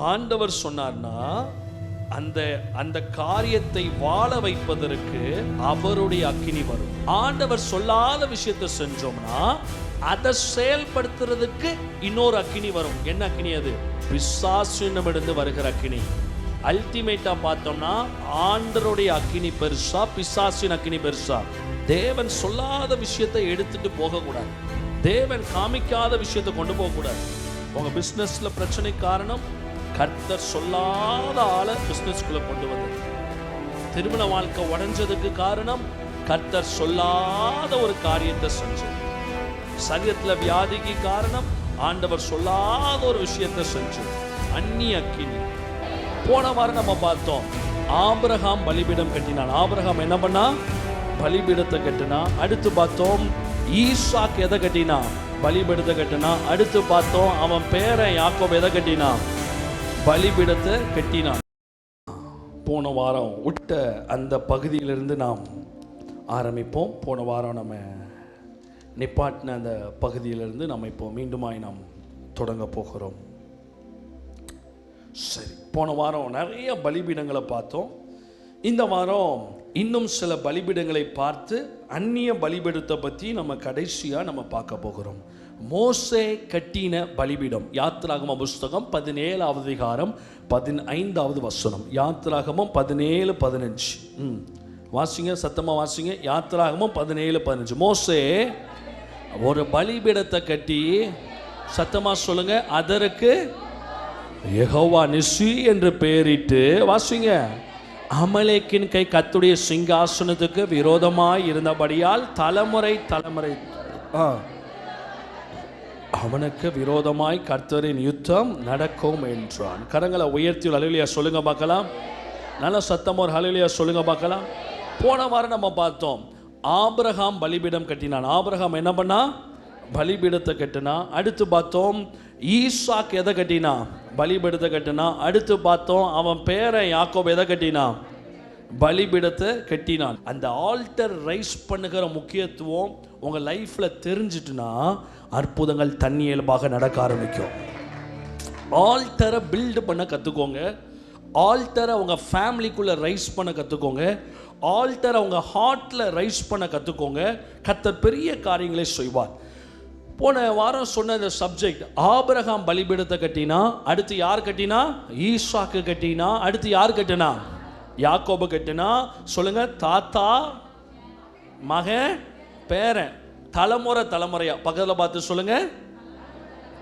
ஆண்டவர் சொன்னார்னா அந்த அந்த காரியத்தை வாழ வைப்பதற்கு அவருடைய அக்கினி வரும். ஆண்டவர் சொல்லாத விஷயத்தை செஞ்சோம்னா அதை செயல்படுத்துறதுக்கு இன்னொரு அக்கினி வரும். என்ன அக்கினி அது? பிசாசிடமிருந்து வருகிற அக்கினி. அல்டிமேட்டா பார்த்தோம்னா ஆண்டவருடைய அக்கினி பெருசா, பிசாசின் அக்கினி பெருசா? தேவன் சொல்லாத விஷயத்தை எடுத்துட்டு போகக்கூடாது. தேவன் காமிக்காத விஷயத்தை கொண்டு போகக்கூடாது. உங்க பிசினஸ்ல பிரச்சனை காரணம் கர்த்தர் சொல்லாத ஆளை பிசினஸ்குள்ள கொண்டு வந்தது. திருமண வாழ்க்கை உடைஞ்சதுக்கு காரணம் கர்த்தர் சொல்லாத ஒரு காரியத்தை செஞ்சது. சரீரத்துல வியாதிக்கு காரணம் ஆண்டவர் சொல்லாத ஒரு விஷயத்தை செஞ்சது. அந்நிய அக்கினி. போன வாரம் நம்ம பார்த்தோம், ஆபிரகாம் பலிபீடம் கட்டினான். ஆபிரகாம் என்ன பண்ணா? பலிபீடத்தை கட்டினா. அடுத்து பார்த்தோம் ஈசாக் எதை கட்டினா? பலிபீடத்தை கட்டினா. அடுத்து பார்த்தோம் அவன் பேரன் யாக்கோபு எதை கட்டினா? பலிபீடத்தை கட்டினான். போன வாரம் விட்ட அந்த பகுதியிலிருந்து நாம் ஆரம்பிப்போம். போன வாரம் நம்ம நிப்பாட்டின அந்த பகுதியிலிருந்து நம்ம இப்போ மீண்டுமாய் நாம் தொடங்க போகிறோம். சரி, போன வாரம் நிறைய பலிபீடங்களை பார்த்தோம். இந்த வாரம் இன்னும் சில பலிபீடங்களை பார்த்து அந்நிய பலிபீடத்தை பற்றி நம்ம கடைசியாக நம்ம பார்க்க போகிறோம். மோசே கட்டின பலிபீடம். யாத்திராகம புஸ்தகம் 17வது அதிகாரம் 15வது வசனம். யாத்திராகமம் 17:15. வாசிங்க, சத்தமாக வாசிங்க. யாத்திராகமம் 17:15. மோசே ஒரு பலிபீடத்தை கட்டி, சத்தமாக சொல்லுங்க, அதற்கு யெகோவா நிசி என்று பெயரிட்டு, வாசிங்க, அமலேக்கின் கை கர்த்தருடைய சிங்காசனத்துக்கு விரோதமாய் இருந்தபடியால் தலைமுறை அவனுக்கு விரோதமாய் கர்த்தரின் யுத்தம் நடக்கும் என்றான். கரங்களை உயர்த்தி ஹல்லேலூயா சொல்லுங்க பார்க்கலாம். நல்ல சத்தம் ஒரு ஹல்லேலூயா சொல்லுங்க பார்க்கலாம். போன வாரம் நம்ம பார்த்தோம் ஆபிரகாம் பலிபீடம் கட்டினான். ஆபிரகாம் என்ன பண்ணா? பலிபீடத்தை கட்டினா. அடுத்து பார்த்தோம் ஈசாக் எதை கட்டினா? பலிபீடத்தை கட்டினா. அடுத்து பார்த்தோம் அவன் பேரன் யாக்கோபு எதை கட்டினா? பலிபீடத்தை கட்டினான். அந்த ஆல்டர் ரைஸ் பண்ணுகிற முக்கியத்துவம் உங்க லைஃப்ல தெரிஞ்சிட்டுனா அற்புதங்கள் தன்னியல்பாக நடக்க ஆரம்பிக்கும். ஆல்டரை பில்டு பண்ண கற்றுக்கோங்க. ஆல்டரை உங்க ஃபேமிலிக்குள்ள ரைஸ் பண்ண கற்றுக்கோங்க. ஆல்டரை உங்க ஹார்ட்ல ரைஸ் பண்ண கற்றுக்கோங்க. கர்த்தர் பெரிய காரியங்களை செய்வார். போன வாரம் சொன்ன இந்த சப்ஜெக்ட், ஆபிரகாம் பலிபீடத்தை கட்டினா. அடுத்து யார் கட்டினா? ஈசாக்கு கட்டினா. அடுத்து யார் கட்டினா? யாக்கோபு கட்டினா. சொல்லுங்க, தாத்தா, மகன், பேரன், தலைமுறை தலைமுறையா. பக்கத்தில் பார்த்து சொல்லுங்க,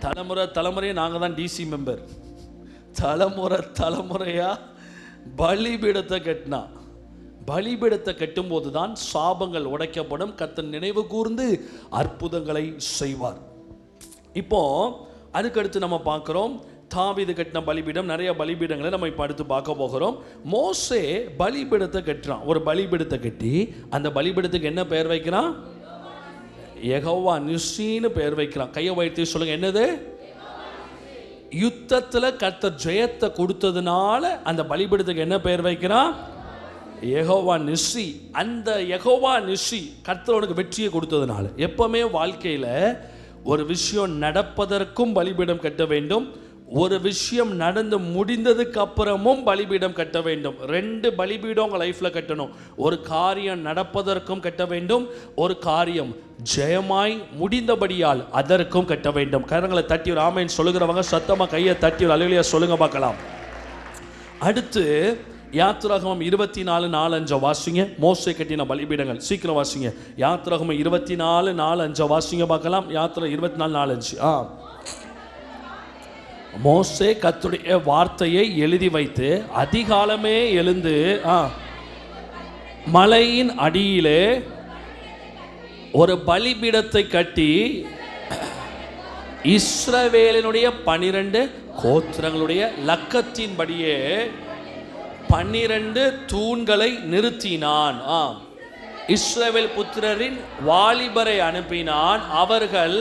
தலைமுறை தலைமுறையா. நாங்கள் தான் டிசி மெம்பர். தலைமுறை தலைமுறையா பலிபீடத்தை கட்டினா. பலிபீடத்தை கட்டும்போது தான் சாபங்கள் உடைக்கப்படும். கர்த்தர் நினைவு கூர்ந்து அற்புதங்களை செய்வார். இப்போ அதுக்கடுத்து நம்ம பார்க்கிறோம் தாவீது கட்டின பலிபீடம். நிறைய பலிபீடங்களை நம்ம இப்போ அடுத்து பார்க்க போகிறோம். மோசே பலிபீடத்தை கட்டுறான். ஒரு பலிபீடத்தை கட்டி அந்த பலிபீடத்துக்கு என்ன பெயர் வைக்கிறான்? யெகோவா நிசின்னு பெயர் வைக்கிறான். கையை வைத்து சொல்லுங்க, என்னது? யுத்தத்தில் கர்த்தர் ஜெயத்தை கொடுத்ததுனால அந்த பலிபீடத்துக்கு என்ன பெயர் வைக்கிறான்? யெகோவா நிசி. அந்த யெகோவா நிசி கர்த்தருக்கு வெற்றியை கொடுத்ததுனால. எப்பவுமே வாழ்க்கையில் ஒரு விஷயம் நடப்பதற்கும் பலிபீடம் கட்ட வேண்டும். ஒரு விஷயம் நடந்து முடிந்ததுக்கு அப்புறமும் பலிபீடம் கட்ட வேண்டும். 2 பலிபீடம் உங்கள் லைஃப்பில் கட்டணும். ஒரு காரியம் நடப்பதற்கும் கட்ட வேண்டும், ஒரு காரியம் ஜெயமாய் முடிந்தபடியால் அதற்கும் கட்ட வேண்டும். கரங்களை தட்டி ஒரு ஆமென் சொல்லுகிறவங்க சத்தமாக கையை தட்டி ஒரு ஹல்லேலூயா சொல்லுங்க பார்க்கலாம். அடுத்து யாத்திராகமம் 24:4-5 வாசிங்க. மோசே கட்டின பலிபீடங்கள். சீக்கிரம் வாசிங்க. யாத்திராகமம் 24:4-5 வாசிங்க பார்க்கலாம். யாத்திரை 24:4-5. மோசே கர்த்தருடைய வார்த்தையை எழுதி வைத்து அதிகாலமே எழுந்து மலையின் அடியிலே ஒரு பலிபீடத்தை கட்டி இஸ்ரவேலினுடைய 12 கோத்திரங்களுடைய லக்கத்தின்படியே 12 தூண்களை நிறுத்தினான். இஸ்ரவேல் புத்திரரின் வாலிபரை அனுப்பினான். அவர்கள்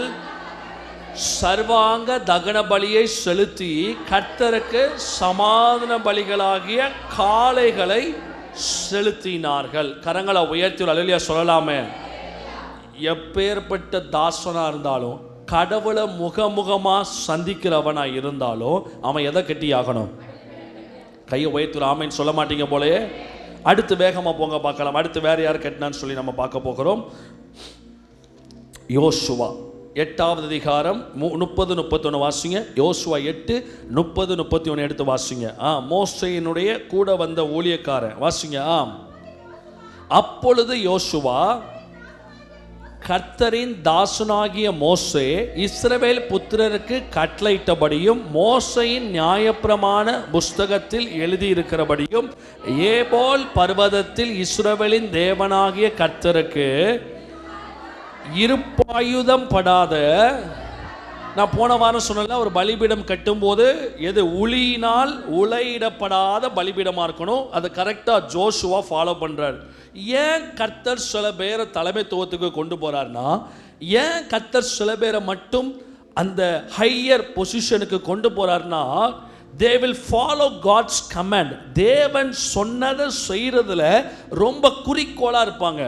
சர்வாங்க தகன பலியை செலுத்தி கர்த்தருக்கு சமாதான பலிகளாகிய காளைகளை செலுத்தினார்கள். கரங்களை உயர்த்தி ஹல்லேலூயா சொல்லலாமே. எப்பேற்பட்ட தாசனா இருந்தாலும் கடவுளை முகமுகமா சந்திக்கிறவனா இருந்தாலும் அவன் எதை கட்டி ஆகணும்? கையை உயர்த்துற ஆமைன்னு சொல்ல மாட்டீங்க போலயே. அடுத்து வேகமா போங்க பார்க்கலாம். அடுத்து வேற யார் கட்டினான்னு சொல்லி நம்ம பார்க்க போகிறோம். யோசுவா 8வது அதிகாரம் 30-31 வாசிங்க. யோசுவா 8:30-31 எடுத்து வாசிங்க. மோசேயினுடைய கூட வந்த ஊழியக்காரன் வாசிங்க. அப்பொழுது யோசுவா கர்த்தரின் தாசனாகிய மோசே இஸ்ரவேல் புத்திரருக்கு கட்டளையிட்டபடியும் மோசேயின் நியாயப்பிரமாண புஸ்தகத்தில் எழுதியிருக்கிறபடியும் ஏபோல் பர்வதத்தில் இஸ்ரவேலின் தேவனாகிய கர்த்தருக்கு இருப்பாயுதம் படாத, நான் போன வாரம் சொன்னல, ஒரு பலிபீடம் கட்டும்போது எது உளியினால் உலையிடப்படாத பலிபீடமா இருக்கணும். அதை கரெக்டா ஜோஷுவா ஃபாலோ பண்றார். ஏன் கர்த்தர் சில பேரை தலைமைத்துவத்துக்கு கொண்டு போறார்னா, ஏன் கர்த்தர் சில பேரை மட்டும் அந்த ஹையர் பொசிஷனுக்கு கொண்டு போறார்னா, they will follow God's command. தேவன் சொன்னதை செய்யறதுல ரொம்ப குறிக்கோளா இருப்பாங்க.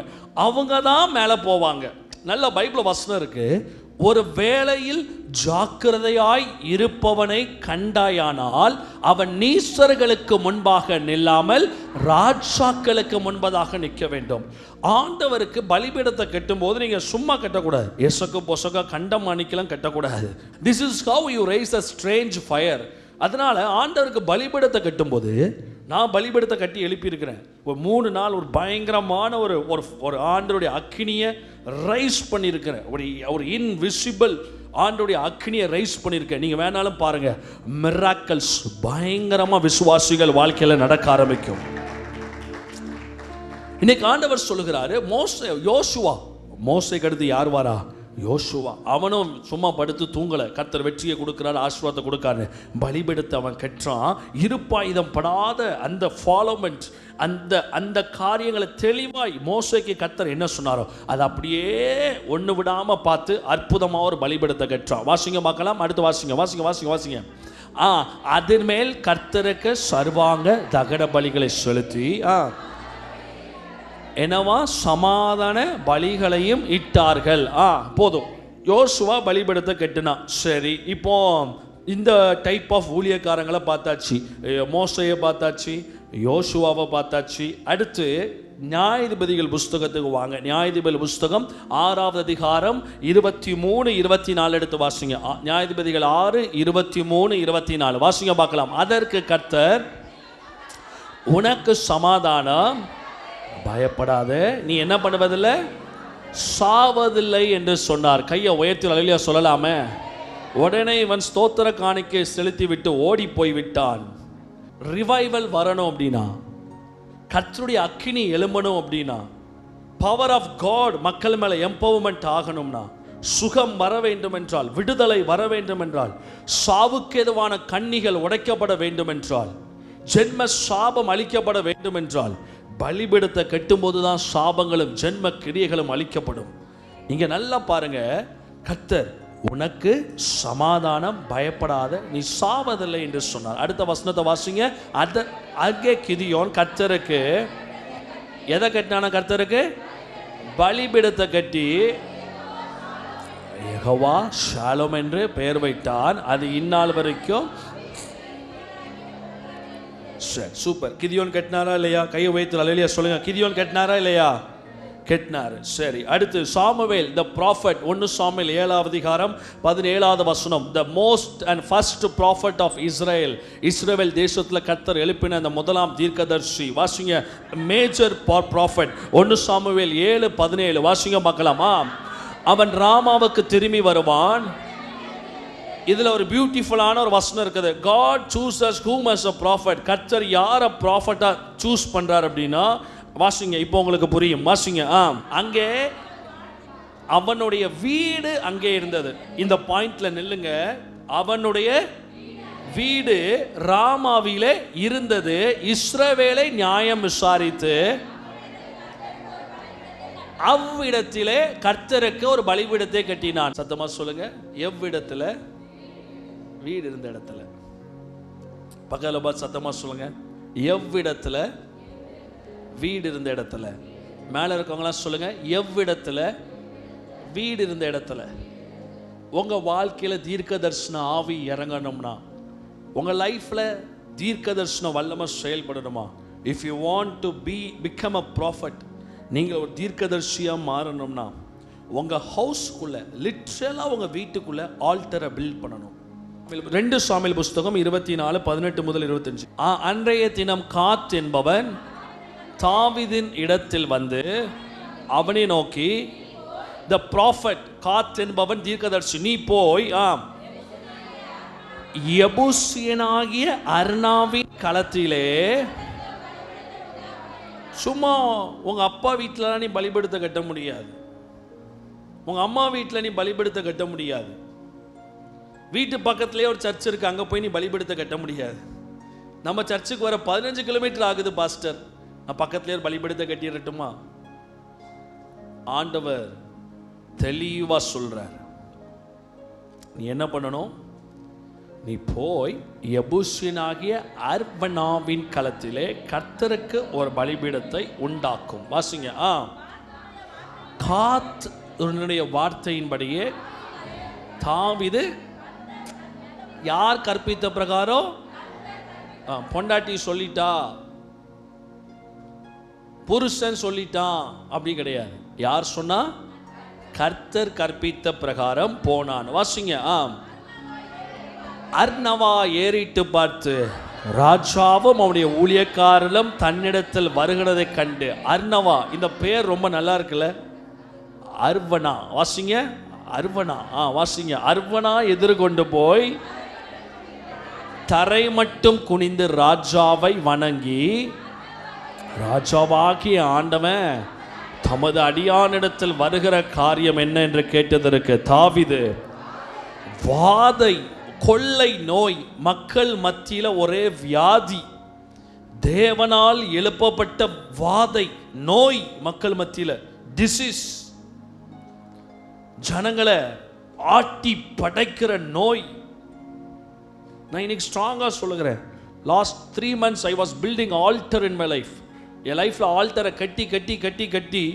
அவங்க தான் மேலே போவாங்க. நல்ல பைபிள் வசனம் இருக்கு, ஒரு வேளையில் ஜாக்கிரதையாய் இருப்பவனை கண்டாயானால் அவன் நீசர்களுக்கு முன்பாக நில்லாமல் ராஜாக்களுக்கு முன்பதாக நிற்க வேண்டும். ஆண்டவருக்கு பலிபீடத்தை கட்டும் போது நீங்க சும்மா கட்டக்கூடாது, எசக்கு பொசக்க கண்டம் அணிக்கலாம் கட்டக்கூடாது. This is how you raise a strange fire. அதனால ஆண்டவருக்கு பலிபீடத்தை கட்டும்போது, நான் பலிபீடத்தை கட்டி எழுப்பியிருக்கிறேன். ஒரு 3 நாள் ஒரு பயங்கரமான ஒரு ஆண்டவருடைய அக்கினியை ரைஸ் பண்ணியிருக்கிறேன். ஒரு இன்விசிபிள் ஆண்டவருடைய அக்கினியை ரைஸ் பண்ணியிருக்கேன். நீங்கள் வேணாலும் பாருங்க, மிராக்கிள்ஸ் பயங்கரமாக விசுவாசிகள் வாழ்க்கையில் நடக்க ஆரம்பிக்கும். இன்னைக்கு ஆண்டவர் சொல்லுகிறாரு, மோசேக்கு அடுத்து யார் வாரா? யோசுவா. அவனும் சும்மா படுத்து தூங்கலை. கர்த்தர் வெற்றியை கொடுக்குறாரு, ஆசீர்வாதத்தை கொடுக்காரு. பலிபீடத்தை அவன் கற்றான். இருப்பாயுதம் படாத அந்த ஃபாலோமெண்ட், அந்த காரியங்களை தெளிவாய் மோசேக்கு கர்த்தர் என்ன சொன்னாரோ அதை அப்படியே ஒன்று விடாமல் பார்த்து அற்புதமாக ஒரு பலிபீடத்தை கற்றான். வாசிங்க பார்க்கலாம். அடுத்து வாசிங்க. அதன் மேல் கர்த்தருக்கு சர்வாங்க தகன பலிகளை செலுத்தி என்னவா சமாதான பலிகளையும் இட்டார்கள். போதும், யோசுவா பலிபீடத்தை கட்டினா. சரி, இப்போ இந்த டைப் ஆஃப் ஊழியக்காரங்களை பார்த்தாச்சு, மோசேயை பார்த்தாச்சு, யோசுவாவை பார்த்தாச்சு. அடுத்து நியாயாதிபதிகள் புஸ்தகத்துக்கு வாங்க. நியாயாதிபதி புஸ்தகம் 6வது அதிகாரம் 23-24 எடுத்து வாசிங்க. நியாயாதிபதிகள் 6:23-24 வாசிங்க பார்க்கலாம். அதற்கு கர்த்தர், உனக்கு சமாதானம், பயப்படாதே, நீ என்ன பண்ணுவதில்லை, சாவதில்லை என்று சொன்னார். கையை உயர்த்தி அல்லேலூயா சொல்லலாமே. உடனே இவன் ஸ்தோத்திர காணிக்கை செலுத்தி விட்டு ஓடி போய் விட்டான். ரிவைவல் வரணும் அப்படின்னா, கர்த்தருடைய அக்கினி எழும்பணும் அப்படின்னா, பவர் ஆஃப் காட் மக்கள் மேலே எம்பவர்மெண்ட் ஆகணும்னா, சுகம் வர வேண்டும் என்றால், விடுதலை வர வேண்டும் என்றால், சாவுக்கு எதுவான கண்ணிகள் உடைக்கப்பட வேண்டும் என்றால், ஜென்ம சாபம் அளிக்கப்பட வேண்டும் என்றால், பலிபீடத்தை கட்டும்போது தான் சாபங்களும் ஜென்ம கிரியைகளும் அளிக்கப்படும். இங்க நல்லா பாருங்க, கர்த்தர் உனக்கு சமாதானம், பயப்படாத, நீ சாவதில்லை என்று சொன்னார். அடுத்த வசனத்தை வாசிங்க. அங்கே கிதியோன் கர்த்தருக்கு எதை கட்டினான? கர்த்தருக்கு பலிபீடத்தை கட்டி யெகோவா ஷாலோம் என்று பெயர் வைத்தான். அது இந்நாள் வரைக்கும். சரி, சூப்பர். கிதியோன் கட்டினாரா இல்லையா? கையை வைத்து அல்லேலூயா சொல்லுங்க. கிதியோன் கட்டினாரா இல்லையா? கட்டினாரு. சரி, அடுத்து சாமுவேல் த ப்ராஃபட். 1 சாமுவேல் 7வது அதிகாரம் 17வது வசனம். The most and first prophet of Israel. இஸ்ரவேல் தேசத்தில் கர்த்தர் எழுப்பின அந்த முதலாம் தீர்க்கதர்சி. வாசிங்க, மேஜர் ப்ராஃபட். 1 சாமுவேல் 7:17 வாசிங்க பார்க்கலாமா. அவன் ராமாவுக்கு திரும்பி வருவான். இதுல ஒரு பியூட்டிஃபுல்லான ஒரு வசனம் இருக்குது. God chooses whom as a prophet. கர்த்தர் யாரை ப்ராஃபட்டா சூஸ் பண்றார் அப்படின்னா, வாசிங்க, இப்போ உங்களுக்கு புரியும். வாசிங்க. அங்கே அவனுடைய வீடு அங்கே இருந்தது. இந்த பாயிண்ட்ல நில்லுங்க. அவனுடைய வீடு ராமாவிலே இருந்தது. இஸ்ரவேலை நியாயம் விசாரித்து அவ்விடத்திலே கர்த்தருக்கு ஒரு பலிபீடத்தை கட்டினான். சத்தமா சொல்லுங்க. எவ்விடத்துல? வீடு இருந்த இடத்துல. பக்கத்துல பார்த்து சத்தமா சொல்லுங்க. எவ்விடத்துல? வீடு இருந்த இடத்துல. மேல இருக்கவங்களாம் சொல்லுங்க. எவ்விடத்துல? வீடு இருந்த இடத்துல. உங்கள் வாழ்க்கையில் தீர்க்க தரிசன ஆவி இறங்கணும்னா, உங்கள் லைஃப்பில் தீர்க்க தரிசன வல்லமை செயல்படணுமா, if you want to become a prophet, நீங்கள் ஒரு தீர்க்கதரிசியாக மாறணும்னா உங்கள் ஹவுஸ்க்குள்ளே, லிட்ரலாக உங்கள் வீட்டுக்குள்ளே ஆல்டரை பில்ட் பண்ணணும். 2 சாமுவேல் புஸ்தகம் 24:18-25. அன்றைய தினம் காத் என்பவன் தாவீதின் இடத்தில் வந்து அவனை நோக்கி, த ப்ராஃபட், காத் என்பவன் தீர்க்கதரிசி, நீ போய் எபூசியனாகிய அர்னாவின் களத்திலே, சும்மா உங்க அப்பா வீட்டில் நீ பலிபடுத்த கட்ட முடியாது, உங்க அம்மா வீட்டில் நீ பலிபடுத்த கட்ட முடியாது, வீட்டு பக்கத்துலேயே ஒரு சர்ச் இருக்கு, அங்கே போய் நீ பலிபடுத்த கட்ட முடியாது. நம்ம சர்ச்சுக்கு வர 15 கிலோமீட்டர் ஆகுது பாஸ்டர், நான் பக்கத்துலேயே ஒரு பலிபடுத்த கட்டிடட்டுமா? ஆண்டவர் தெளிவாக சொல்றார், நீ என்ன பண்ணணும்? நீ போய் எபூசியனாகிய அர்னாவின் களத்திலே கர்த்தருக்கு ஒரு பலிபீடத்தை உண்டாக்கும். வாசிங்க. காத் உன்னுடைய வார்த்தையின்படியே தாவீது, யார் கற்பித்த பிரகாரம்? பொண்டாட்டி சொல்லிட்டா, புருஷன் சொல்லிட்டான், அப்படி கிடையாது. யார் சொன்னா? கர்த்தர் கற்பித்த பிரகாரம் போனான். வாசிங்க. அர்னவா ஏறிட்டு பார்த்து ராஜாவும் அவனுடைய ஊழியக்காரர்களும் தன்னிடத்தில் வருகிறதை கண்டு, அர்னவா, இந்த பேர் ரொம்ப நல்லா இருக்குல்ல, அர்வனா. வாசிங்க. அர்வனா. வாசிங்க. அர்வனா எதிர்கொண்டு போய் தரை மட்டும் குனிந்து ராஜாவை வணங்கி, ராஜாவாகிய ஆண்டவன் தமது அடியானிடத்தில் வருகிற காரியம் என்ன என்று கேட்டதற்கு தாவீது, வாதை, கொள்ளை நோய், மக்கள் மத்தியில் ஒரே வியாதி, தேவனால் எழுப்பப்பட்ட வாதை நோய், மக்கள் மத்தியில் டிசீஸ், ஜனங்களை ஆட்டி படைக்கிற நோய். நான் இன்னைக்கு ஸ்ட்ராங்காக சொல்லுகிறேன், last 3 months I was building altar in my life. என் லைஃப்பில் ஆல்டரை கட்டி கட்டி கட்டி கட்டி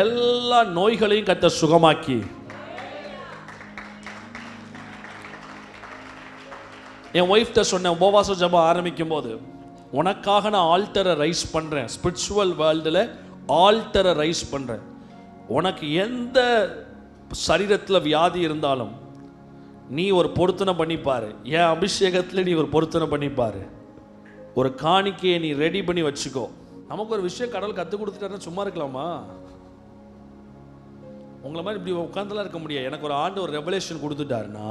எல்லா நோய்களையும் கர்த்தர் சுகமாக்கி, என் ஒய்ஃப்ட்ட சொன்னேன், உபவாச ஜெபம் ஆரம்பிக்கும் போது, உனக்காக நான் ஆல்டரை ரைஸ் பண்ணுறேன், ஸ்பிரிச்சுவல் வேர்ல்டில் ஆல்டரை ரைஸ் பண்ணுறேன். உனக்கு எந்த சரீரத்தில் வியாதி இருந்தாலும் நீ ஒரு பொருத்தனை பண்ணிப்பாரு, என் அபிஷேகத்தில் நீ ஒரு பொருத்தனை பண்ணிப்பாரு, ஒரு காணிக்கையை நீ ரெடி பண்ணி வச்சுக்கோ. நமக்கு ஒரு விஷயம் கடவுள் கற்றுக் கொடுத்துட்டாருன்னா சும்மா இருக்கலாமா? உங்களை மாதிரி இப்படி உட்காந்துலாம் இருக்க முடியாது. எனக்கு ஒரு ஆண்டு ஒரு ரெவலேஷன் கொடுத்துட்டாருன்னா,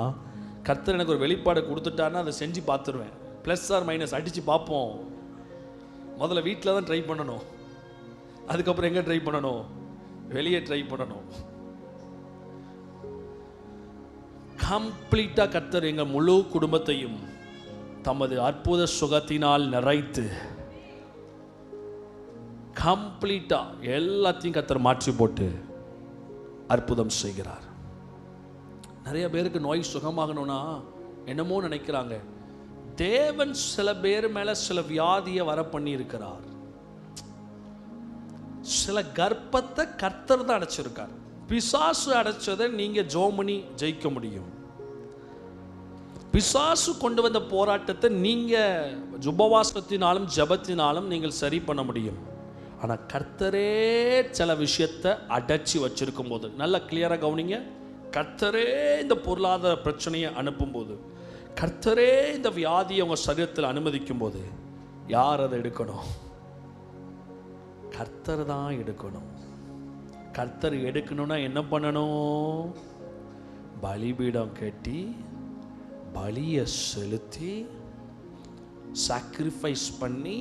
கர்த்தர் எனக்கு ஒரு வெளிப்பாடு கொடுத்துட்டாருன்னா அதை செஞ்சு பார்த்துருவேன். ப்ளஸ் ஆர் மைனஸ் அடித்து பார்ப்போம். முதல்ல வீட்டில் தான் ட்ரை பண்ணணும், அதுக்கப்புறம் எங்கே ட்ரை பண்ணணும்? வெளியே ட்ரை பண்ணணும். கம்ப்ளீட்டாக கர்த்தர் எங்கள் முழு குடும்பத்தையும் தமது அற்புத சுகத்தினால் நிறைத்து, கம்ப்ளீட்டாக எல்லாத்தையும் கர்த்தர் மாற்றி போட்டு அற்புதம் செய்கிறார். நிறைய பேருக்கு நோய் சுகமாகணும்னா என்னமோ நினைக்கிறாங்க. தேவன் சில பேர் மேல சில வியாதியை வர பண்ணி இருக்கிறார். சில கர்ப்பத்தை கர்த்தர் தான் அடைச்சிருக்கார். பிசாசு அடைச்சதை நீங்க ஜோமனி ஜெயிக்க முடியும். பிசாசு கொண்டு வந்த போராட்டத்தை நீங்க உபவாசத்தினாலும் ஜபத்தினாலும் நீங்கள் சரி பண்ண முடியும். ஆனா கர்த்தரே சில விஷயத்தை அடைச்சி வச்சிருக்கும் போது, நல்லா கிளியரா கவனிங்க, கர்த்தரே இந்த பொருளாதார பிரச்சனையை அனுப்பும்போது, கர்த்தரே இந்த வியாதியை உங்க சரீரத்தில் அனுமதிக்கும் போது, யார் அதை எடுக்கணும்? கர்த்தர் தான் எடுக்கணும். கர்த்தர் எடுக்கணும்னா என்ன பண்ணணும்? பலிபீடம் கட்டி பலியை செலுத்தி சாக்ரிஃபைஸ் பண்ணி,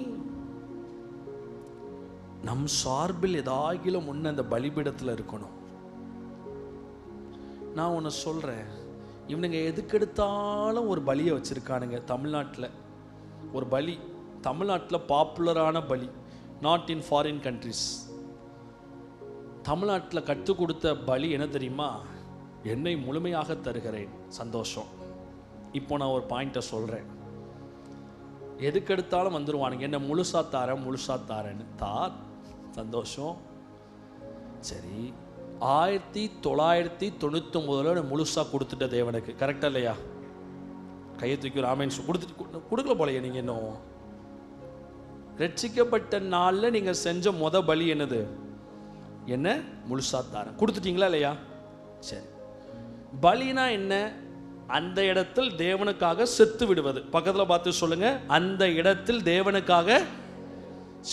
நம் சார்பில் ஏதாகிலும் முன்ன அந்த பலிபீடத்தில் இருக்கணும். நான் ஒன்று சொல்கிறேன், இவனுங்க எதுக்கெடுத்தாலும் ஒரு பலியை வச்சுருக்கானுங்க. தமிழ்நாட்டில் ஒரு பலி, தமிழ்நாட்டில் பாப்புலரான பலி, நாட் இன் ஃபாரின் கண்ட்ரிஸ். தமிழ்நாட்டில் கற்றுக் கொடுத்த பலி என்ன தெரியுமா? என்னை முழுமையாக தருகிறேன், சந்தோஷம். இப்போ நான் ஒரு பாயிண்ட்டை சொல்கிறேன். எதுக்கெடுத்தாலும் வந்துடுவானுங்க, என்ன முழுசா தாரேன்னு. சந்தோஷம். சரி, 1999 முழுசாக கொடுத்துட்ட தேவனுக்கு. கரெக்டா இல்லையா? கையை தூக்கி ஒரு ஆமேன் கொடுக்கல போலையே. நீங்கள் இன்னும் ரட்சிக்கப்பட்ட நாளில் நீங்கள் செஞ்ச பலி என்னது? என்ன? முழுசா தாரேன். கொடுத்துட்டீங்களா இல்லையா? சரி. பலினா என்ன? அந்த இடத்தில் தேவனுக்காக செத்து விடுவது. பக்கத்தில் பார்த்து சொல்லுங்க, அந்த இடத்தில் தேவனுக்காக.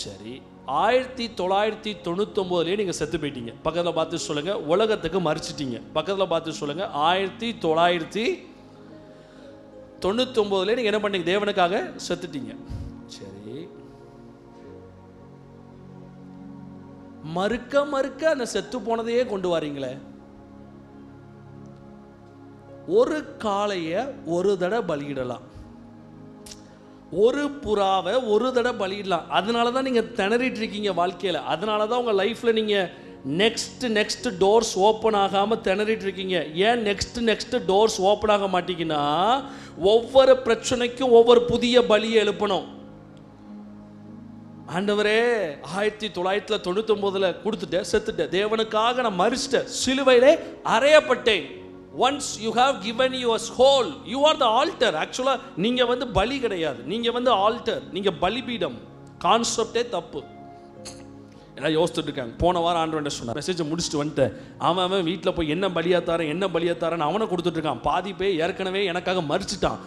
சரி, 1999 நீங்க செத்து போயிட்டீங்க. பக்கத்தில் பார்த்து சொல்லுங்க, உலகத்துக்கு மறிச்சிட்டீங்க. பக்கத்தில் பார்த்து சொல்லுங்க, 1999 நீங்க என்ன பண்ணீங்க? தேவனுக்காக செத்துட்டீங்க. சரி, மறுக்க அந்த செத்து போனதையே கொண்டு வரீங்களே. ஒரு காளைய ஒரு தடவை பலியிடலாம், ஒரு புறாவை ஒரு தடவை பலியிடலாம். அதனால தான் நீங்கள் திணறிட்டு இருக்கீங்க வாழ்க்கையில். அதனால தான் உங்கள் லைஃப்பில் நீங்கள் நெக்ஸ்ட் டோர்ஸ் ஓப்பன் ஆகாமல் திணறிட்டு இருக்கீங்க. ஏன் நெக்ஸ்ட் டோர்ஸ் ஓப்பன் ஆக மாட்டீங்கன்னா, ஒவ்வொரு பிரச்சனைக்கும் ஒவ்வொரு புதிய பலியை எழுப்பணும். ஆண்டவரே, 1999 கொடுத்துட்டேன், செத்துட்டேன், தேவனுக்காக நான் மரிச்சிட்டேன், சிலுவையிலே அறையப்பட்டேன். Once you have given your whole, you are the altar. Actually நீங்க பலி கிடையாது, நீங்க ஆல்டர், நீங்க பலிபீடம். கான்செப்டே தப்பு. எல்லாம் யோசிச்சுட்டு இருக்காங்க. போன வாரம் ஆண்டவன் சொன்னார், மெசேஜ் முடிச்சுட்டு வந்துட்டேன், அவன் வீட்டில் போய் என்ன பலியாத்தாரன் அவனை கொடுத்துட்டு இருக்கான். பாதி பேர் ஏற்கனவே எனக்காக மறிச்சிட்டான்,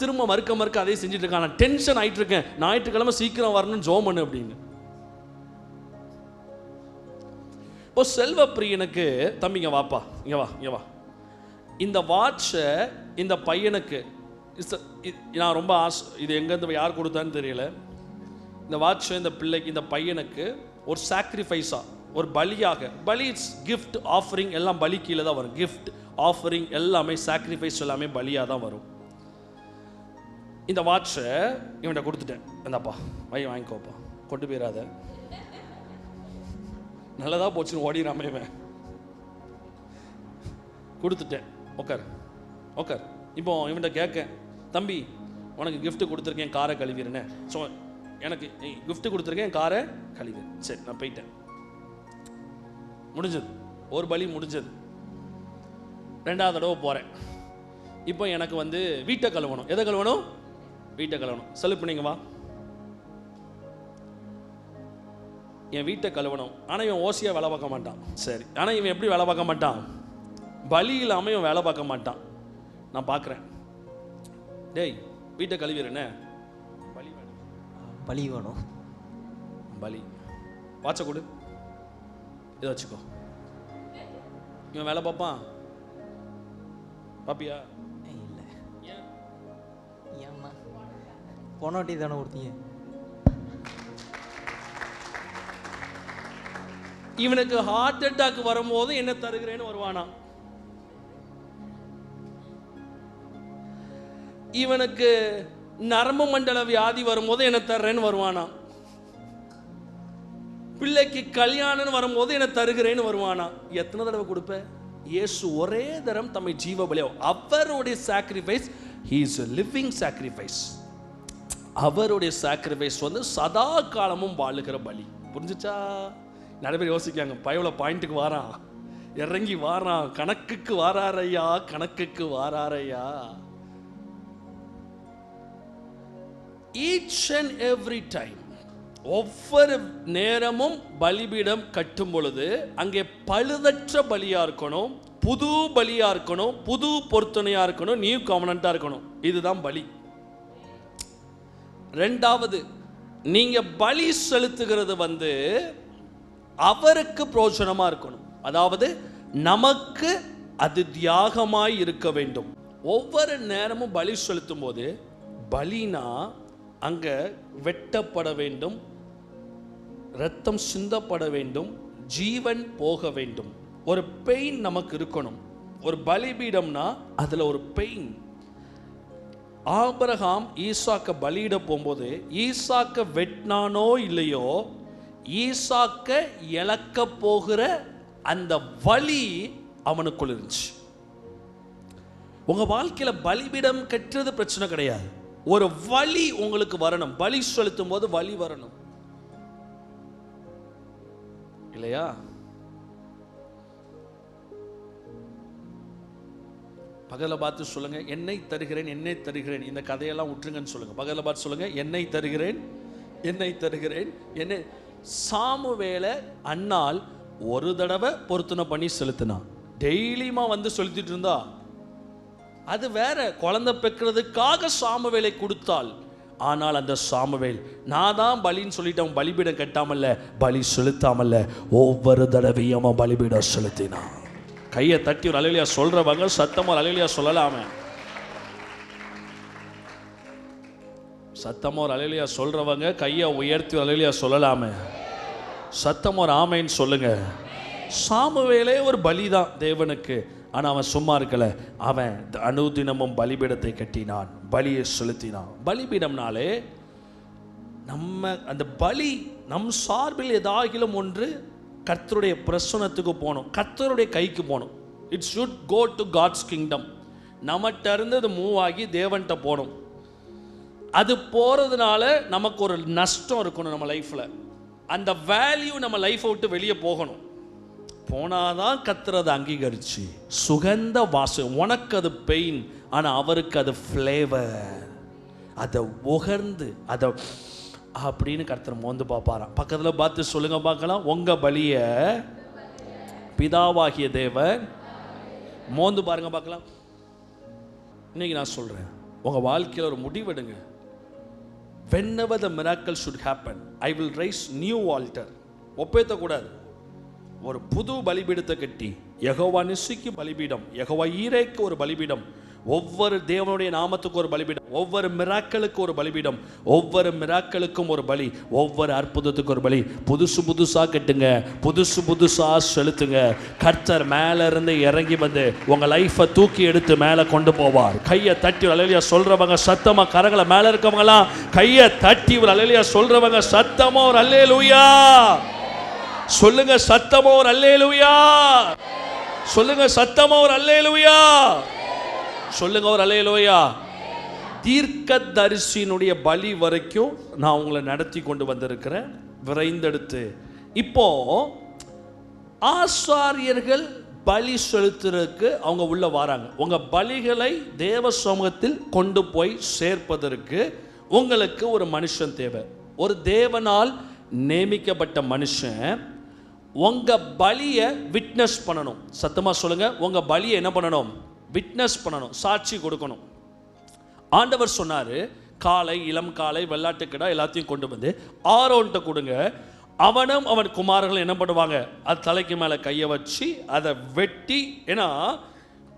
திரும்ப மறுக்க அதே செஞ்சுட்டு இருக்கான். நான் டென்ஷன் ஆயிட்டு இருக்கேன், ஞாயிற்றுக்கிழமை சீக்கிரம் வரணும்னு ஜோம் பண்ணு அப்படின்னு. இப்போ செல்வ பிரியனுக்கு, தம்பிங்க வாப்பா, இங்க வா, இந்த வாட்சை இந்த பையனுக்கு நான் ரொம்ப இது எங்கேருந்து யார் கொடுத்தான்னு தெரியல. இந்த வாட்சை இந்த பிள்ளைக்கு, இந்த பையனுக்கு ஒரு சாக்ரிஃபைஸா, ஒரு பலியாக, பலி இட்ஸ் கிஃப்ட் ஆஃபரிங் எல்லாம் பலி கீழே தான் வரும். கிஃப்ட் ஆஃபரிங் எல்லாமே, சாக்ரிஃபைஸ் எல்லாமே பலியாக தான் வரும். இந்த வாட்சை இவன்கிட்ட கொடுத்துட்டேன். இந்தாப்பா வாங்கிக்கோப்பா, கொண்டு போயிடாத, நல்லதாக போச்சுன்னு ஓடிடாம இவன். கொடுத்துட்டேன், உக்கார். இப்போ இவன்கிட்ட கேட்க, தம்பி உனக்கு கிஃப்ட் கொடுத்துருக்கேன், காரை கழுவிடுன்னு. ஸோ எனக்கு கிஃப்ட் கொடுத்துருக்கேன், காரை கழுவி. சரி, நான் போயிட்டேன், முடிஞ்சது, ஒரு பலி முடிஞ்சது. 2வது தடவை போகிறேன். இப்போ எனக்கு வீட்டை கழுவணும். எதை கழுவணும்? வீட்டை கழுவணும். செலவு நீங்க வா, என் வீட்டை கழுவணும். ஆனால் இவன் ஓசியாக வேலை பார்க்க மாட்டான். சரி, ஆனால் இவன் எப்படி வேலை பார்க்க மாட்டான்? பலி இல்லாமல் இவன் வேலை பார்க்க மாட்டான். நான் பார்க்குறேன், டேய் வீட்டை கழுவிடுறேன்னு, பலி வேணும். பலி வாட்சை கொடு, இதை வச்சுக்கோ. இவன் வேலை பார்ப்பான், பாப்பியா? இல்லை, ஏம்மா பொண்ணாட்டி தானே கொடுத்தீங்க. இவனுக்கு ஹார்ட் அட்டாக் வரும்போது என்ன தருகிறேன்னு வருவானா? இவனுக்கு நரம்பு மண்டல வியாதி வரும்போது என்ன தர்றேன்னு வருவானா? பிள்ளைக்கு கல்யாணம் வரும்போது என்ன தருகிறேன்னு வருவானா? எத்தனை தடவை கொடுப்ப? இயேசு ஒரே தரம் தம்மை ஜீவ பலியா, அவருடைய sacrifice, he is a living sacrifice. அவருடைய சாக்ரிஃபைஸ் சதா காலமும் வாழுகிற பலி. புரிஞ்சுச்சா? நிறைய பேர் யோசிக்காங்க, பயவுல பாயிண்ட்டுக்கு வாரான், இறங்கி வாரான், கணக்குக்கு வாராரையா. Each and every time, ஒவ்வொரு நேரமும் பலிபீடம் கட்டும் பொழுது அங்கே பழுதற்ற பலியா இருக்கணும், புது பலியா இருக்கணும், புது பொருத்தனையா இருக்கணும், நியூ காவனண்டா இருக்கணும். இதுதான் பலி. 2வது, நீங்க பலி செலுத்துகிறது அவருக்கு பிரோஜனமா இருக்கணும். அதாவது நமக்கு அது தியாகமாய் இருக்க வேண்டும். ஒவ்வொரு நேரமும் பலி செலுத்தும் போது, பலினா அங்க வெட்டப்பட வேண்டும், ரத்தம் சிந்தப்பட வேண்டும், ஜீவன் போக வேண்டும், ஒரு பெயின் நமக்கு இருக்கணும். ஒரு பலிபீடம்னா அதுல ஒரு பெயின். ஆபிரகாம் ஈசாக்க பலியிட போகும்போது, ஈசாக்க வெட்டினானோ இல்லையோ, ஈசாக்க இழக்க போகிற அந்த வலி அவனுக்குள் இருந்துச்சு. உங்க வாழ்க்கையில பலிபீடம் கட்டுறது பிரச்சனை கிடையாது, ஒரு வலி உங்களுக்கு வரணும். பலி செலுத்தும் போது வலி வரணும் இல்லையா? பகலில் பார்த்து சொல்லுங்க, என்னை தருகிறேன், என்னை தருகிறேன். இந்த கதையெல்லாம் விட்டுருங்கன்னு சொல்லுங்க. பகலில் பார்த்து சொல்லுங்க, என்னை தருகிறேன், என்னை தருகிறேன், என்னை. சாமுவேலை அன்னாள் ஒரு தடவை பொருத்தனை பண்ணி செலுத்தினான். டெய்லியுமா வந்து செலுத்திட்டு இருந்தா அது வேற. குழந்தை பெக்கிறதுக்காக சாமுவேலை கொடுத்தாள். ஆனால் அந்த சாமுவேல் நான் தான் பலின்னு சொல்லிட்டு அவன் பலிபீடம் கட்டாமல்ல, பலி செலுத்தாமல்ல, ஒவ்வொரு தடவையும் அவன் பலிபீடம் செலுத்தினான். கையை தட்டி ஒரு அல்லேலூயா சொல்றவங்க சத்தமா அல்லேலூயா சொல்லலாமே. சத்தமா ஒரு அல்லேலூயா சொல்றவங்க கையை உயர்த்தி ஒரு அல்லேலூயா சொல்லலாமே. சத்தமா ஒரு ஆமைன்னு சொல்லுங்க. சாமுவேலே ஒரு பலிதான் தேவனுக்கு. ஆனால் அவன் சும்மா இருக்கல, அவன் அனுதினமும் பலிபீடத்தை கட்டினான், பலியை செலுத்தினான். பலிபீடம்னாலே நம்ம அந்த பலி நம் சார்பில் ஏதாகிலும் ஒன்று கர்த்தருடைய பிரசனத்துக்கு போகணும், கர்த்தருடைய கைக்கு போகணும். It should go to God's kingdom. நம்மகிட்ட இருந்து அது மூவ் ஆகி தேவன்கிட்ட போகணும். அது போகிறதுனால நமக்கு ஒரு நஷ்டம் இருக்கணும் நம்ம லைஃப்பில். அந்த வேல்யூ நம்ம லைஃப்பை விட்டு வெளியே போகணும். போனாதான் கத்துறதை அங்கீகரிச்சு சுகந்த வாசம். உனக்கு அது பெயின், ஆனால் அவருக்கு அது ஃப்ளேவர். அதை உகர்ந்து அதை அப்படின்னு கர்த்தர் மோந்து பார்ப்பாராம். பக்கத்தில் பார்த்து சொல்லுங்க பார்க்கலாம், உங்கள் பலியை பிதாவாகிய தேவன் மோந்து பாருங்க பார்க்கலாம். இன்னைக்கு நான் சொல்கிறேன், உங்கள் வாழ்க்கையில் ஒரு முடிவெடுங்க. whenever the miracle should happen, I will raise new altar. ஒப்பேத்தக்கூடாது. ஒரு புது பலிபீடத்தை கட்டி, யெகோவா நிசிக்கு பலிபீடம், யெகோவா ஈரேக்கு ஒரு பலிபீடம், ஒவ்வொரு தேவனுடைய நாமத்துக்கு ஒரு பலிபீடம், ஒவ்வொரு மிராக்களுக்கு ஒரு பலிபீடம், ஒவ்வொரு மிராக்களுக்கும் ஒரு பலி, ஒவ்வொரு அற்புதத்துக்கு ஒரு பலி. புதுசு புதுசா கட்டுங்க, புதுசு புதுசா செலுத்துங்க. கர்த்தர் மேல இருந்து இறங்கி வந்து உங்க லைஃபை தூக்கி எடுத்து மேல கொண்டு போவார். கையை தட்டி அல்லேலூயா சொல்றவங்க சத்தமா, கரங்களை மேல இருக்கவங்க எல்லாம் கையை தட்டி ஒரு அல்லேலூயா சொல்றவங்க சத்தமா ஒரு அல்லேலூயா சொல்லுங்க. சத்தமா ஒரு அல்லேலூயா சொல்லுங்க. சத்தமா ஒரு அல்லேலூயா சொல்லுங்க. ஒரு அல்லேலூயா. தீர்க்கதரிசியினுடைய பலி வரைக்கும் நான் உங்களை நடத்தி கொண்டு வந்திருக்கிறேன் விரைந்தெடுத்து. இப்போ ஆசாரியர்கள் பலி செலுத்துறதுக்கு அவங்க உள்ள வராங்க. உங்க பலிகளை தேவ சமூகத்தில் கொண்டு போய் சேர்ப்பதற்கு உங்களுக்கு ஒரு மனுஷன் தேவை. ஒரு தேவனால் நியமிக்கப்பட்ட மனுஷன் உங்க பலியை விட்னஸ் பண்ணணும். சத்தமா சொல்லுங்க, உங்க பலியை என்ன பண்ணணும்? விட்னஸ் பண்ணணும், சாட்சி கொடுக்கணும். ஆண்டவர் சொன்னாரு, காளை, இளம் காளை, வெள்ளாட்டுக்கிடா எல்லாத்தையும் கொண்டு வந்து ஆரோன்ட்ட கொடுங்க. அவனும் அவன் குமாரர்களும் என்ன பண்ணுவாங்க? அது தலைக்கு மேலே கையை வச்சு அதை வெட்டி. ஏன்னா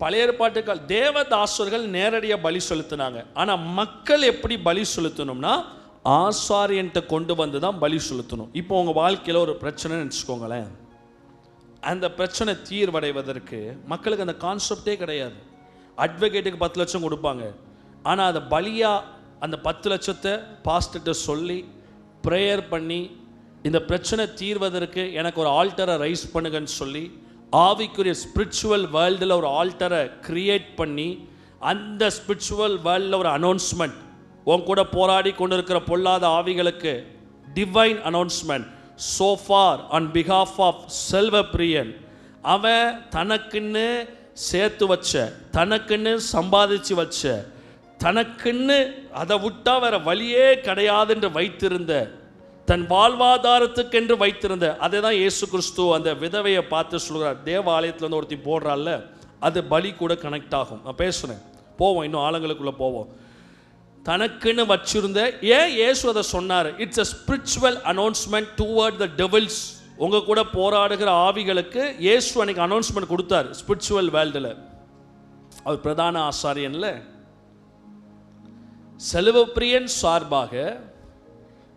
பழைய ஏற்பாட்டுக்கால் தேவதாசர்கள் நேரடியாக பலி செலுத்தினாங்க. ஆனால் மக்கள் எப்படி பலி செலுத்தணும்னா ஆசாரியன்ட்ட கொண்டு வந்து தான் பலி செலுத்தணும். இப்போ உங்கள் வாழ்க்கையில் ஒரு பிரச்சனைன்னு வச்சுக்கோங்களேன். அந்த பிரச்சனை தீர்வடைவதற்கு மக்களுக்கு அந்த கான்செப்டே கிடையாது. அட்வொகேட்டுக்கு 10 லட்சம் கொடுப்பாங்க. ஆனால் அதை பலியாக அந்த 10 லட்சத்தை பாஸ்டர்கிட்ட சொல்லி ப்ரேயர் பண்ணி இந்த பிரச்சனை தீர்வதற்கு எனக்கு ஒரு ஆல்டரை ரைஸ் பண்ணுங்கன்னு சொல்லி ஆவிக்குரிய ஸ்பிரிச்சுவல் வேர்ல்டில் ஒரு ஆல்டரை கிரியேட் பண்ணி அந்த ஸ்பிரிச்சுவல் வேர்ல்டில் ஒரு அனௌன்ஸ்மெண்ட், உன் கூட போராடி கொண்டு இருக்கிற பொல்லாத ஆவிகளுக்கு divine announcement. so far on behalf of Selvapriyan, அவன் தனக்குன்னு சேர்த்து வச்ச, தனக்குன்னு சம்பாதிச்சு வச்ச, தனக்குன்னு அதை விட்டா வேற வழியே கிடையாது என்று வைத்திருந்த, தன் வாழ்வாதாரத்துக்கென்று வைத்திருந்த, அதை தான் இயேசு கிறிஸ்து அந்த விதவையை பார்த்து சொல்கிறார். தேவாலயத்தில் வந்து ஒருத்தி போடுறாள்ல, அது பலி கூட கனெக்ட் ஆகும். நான் பேசுகிறேன், போவோம், இன்னும் ஆழங்களுக்குள்ளே போவோம். தனக்குன்னு வச்சிருந்த, ஏன் இயேசு அதை சொன்னார்? It's a spiritual announcement toward the devils. உங்க கூட போராடுகிற ஆவிகளுக்கு இயேசு அன்னைக்கு அனௌன்ஸ்மெண்ட் கொடுத்தார் ஸ்பிரிச்சுவல் வேர்ல்டில். அவர் பிரதான ஆசாரியன்ல. செல்வப்பிரியன் சார்பாக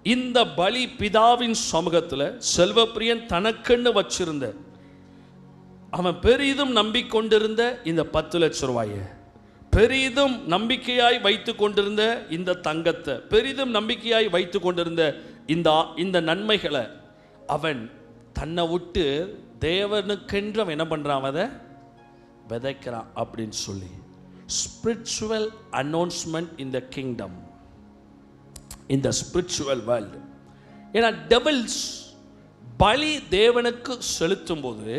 இந்த பலி பிதாவின் சமூகத்தில் செல்வப்பிரியன் தனக்குன்னு வச்சிருந்த, அவன் பெரிதும் நம்பிக்கொண்டிருந்த இந்த 10 லட்சம் ரூபாயை, பெரிதும் நம்பிக்கையாய் வைத்து கொண்டிருந்த இந்த தங்கத்தை, பெரிதும் நம்பிக்கையாய் வைத்து கொண்டிருந்த இந்த நன்மைகளை அவன் தன்னை விட்டு தேவனுக்கென்று அவன் என்ன பண்ணுறான்? அதை விதைக்கிறான் அப்படின்னு சொல்லி spiritual announcement in the kingdom, in the spiritual world. ஏன்னா டெவில்ஸ் பலி தேவனுக்கு செலுத்தும் போது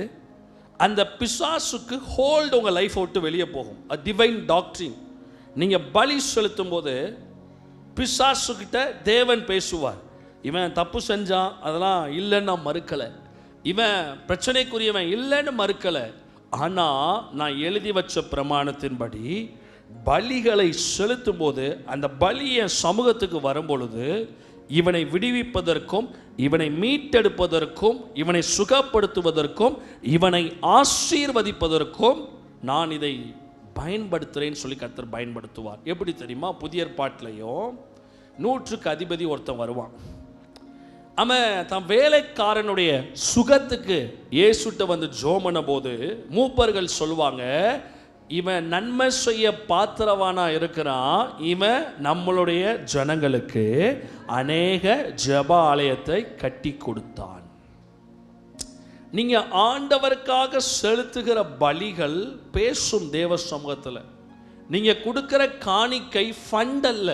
அந்த பிசாசுக்கு ஹோல்டு உங்கள் லைஃப்பை விட்டு வெளியே போகும். Divine doctrine. நீங்கள் பலி செலுத்தும் போது பிசாசுக்கிட்ட தேவன் பேசுவார். இவன் தப்பு செஞ்சான், அதெல்லாம் இல்லைன்னு நான் மறுக்கலை. இவன் பிரச்சனைக்குரியவன் இல்லைன்னு மறுக்கலை. ஆனால் நான் எழுதி வச்ச பிரமாணத்தின்படி பலிகளை செலுத்தும் போது அந்த பலியை சமூகத்துக்கு வரும்பொழுது இவனை விடுவிப்பதற்கும் இவனை மீட்டெடுப்பதற்கும் இவனை சுகப்படுத்துவதற்கும் இவனை ஆசீர்வதிப்பதற்கும் நான் இதை பயன்படுத்துகிறேன்னு சொல்லி கர்த்தர் பயன்படுத்துவார். எப்படி தெரியுமா? புதிய ஏற்பாட்டிலையும் 100க்கு அதிபதி ஒருத்தன் வருவான். அவன் தன் வேலைக்காரனுடைய சுகத்துக்கு இயேசுட்ட வந்து ஜெபம் பண்ண போது மூப்பர்கள் சொல்லுவாங்க, இவன் நன்மை செய்ய பாத்திரவானா இருக்கிறான், இவன் நம்மளுடைய ஜனங்களுக்கு அநேக ஜெப ஆலயத்தை கட்டி கொடுத்தான். நீங்க ஆண்டவருக்காக செலுத்துகிற பலிகள் பேசும் தேவ சமூகத்தில். நீங்க கொடுக்கிற காணிக்கை ஃபண்ட் அல்ல,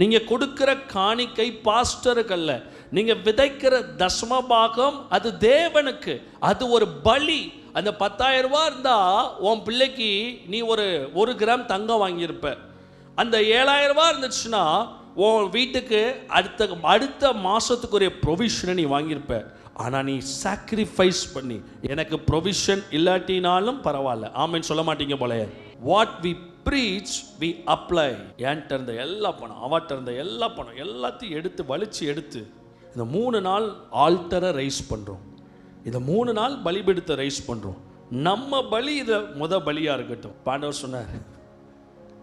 நீங்க கொடுக்கிற காணிக்கை பாஸ்டருக்கு அல்ல, நீங்க விதைக்கிற தசம பாகம் அது தேவனுக்கு, அது ஒரு பலி. அந்த 10,000 ரூபாய் இருந்தா உன் பிள்ளைக்கு நீ ஒரு கிராம் தங்கம் வாங்கியிருப்ப. அந்த 7,000 ரூபாய் இருந்துச்சுன்னா உன் வீட்டுக்கு அடுத்த மாசத்துக்குரிய ப்ரொவிஷனை நீ வாங்கியிருப்ப. ஆனால் நீ சாக்ரிஃபைஸ் பண்ணி எனக்கு ப்ரொவிஷன் இல்லாட்டினாலும் பரவாயில்ல, ஆமென் சொல்ல மாட்டீங்க போல. What we preach we apply. என்கிட்ட இருந்த எல்லா பணம், அவட்ட இருந்த எல்லா பணம் எல்லாத்தையும் எடுத்து வலிச்சு எடுத்து இந்த 3 நாள் ஆல்டரை ரைஸ் பண்ணுறோம், இந்த 3 நாள் பலிபீடத்தை ரைஸ் பண்ணுறோம். நம்ம பலி இதை பலியாக இருக்கட்டும். பாண்டவர் சொன்னார்,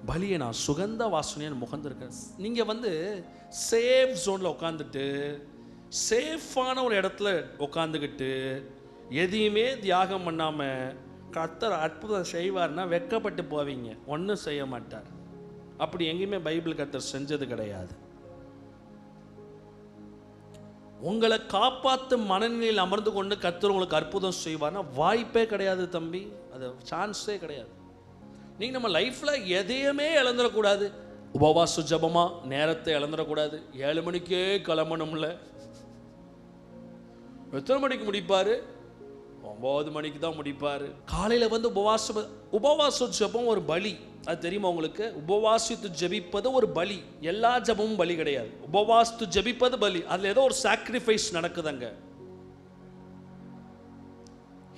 பலியை நான் சுகந்த வாசனையான முகந்திருக்கேன். நீங்கள் சேஃப் ஜோனில் உட்காந்துட்டு சேஃபான ஒரு இடத்துல உட்காந்துக்கிட்டு எதையுமே தியாகம் பண்ணாமல் கர்த்தர் அற்புதம் செய்வார்னா வெட்கப்பட்டு போவீங்க, ஒன்றும் செய்ய மாட்டார். அப்படி எங்கேயுமே பைபிள் கர்த்தர் செஞ்சது கிடையாது. உங்களை காப்பாற்று மனநிலையில் அமர்ந்து கொண்டு கர்த்தர் உங்களுக்கு அற்புதம் செய்வார்னா வாய்ப்பே கிடையாது தம்பி, அது சான்ஸே கிடையாது. நீங்கள் நம்ம லைஃப்பில் எதையுமே இழந்துடக்கூடாது. உபவாச ஜபமாக நேரத்தை இழந்துடக்கூடாது. 7 மணிக்கே கிளம்பணும்ல, எத்தனை மணிக்கு முடிப்பார்? 9 மணிக்கு தான் முடிப்பார். காலையில் உபவாச ஜபம் ஒரு பலி, அது தெரியுமா உங்களுக்கு? உபவாசித்து ஜபிப்பது ஒரு பலி. எல்லா ஜபமும் பலி கிடையாது, உபவாசித்து ஜபிப்பது பலி. அதில் ஏதோ ஒரு சாக்ரிஃபைஸ் நடக்குதுங்க.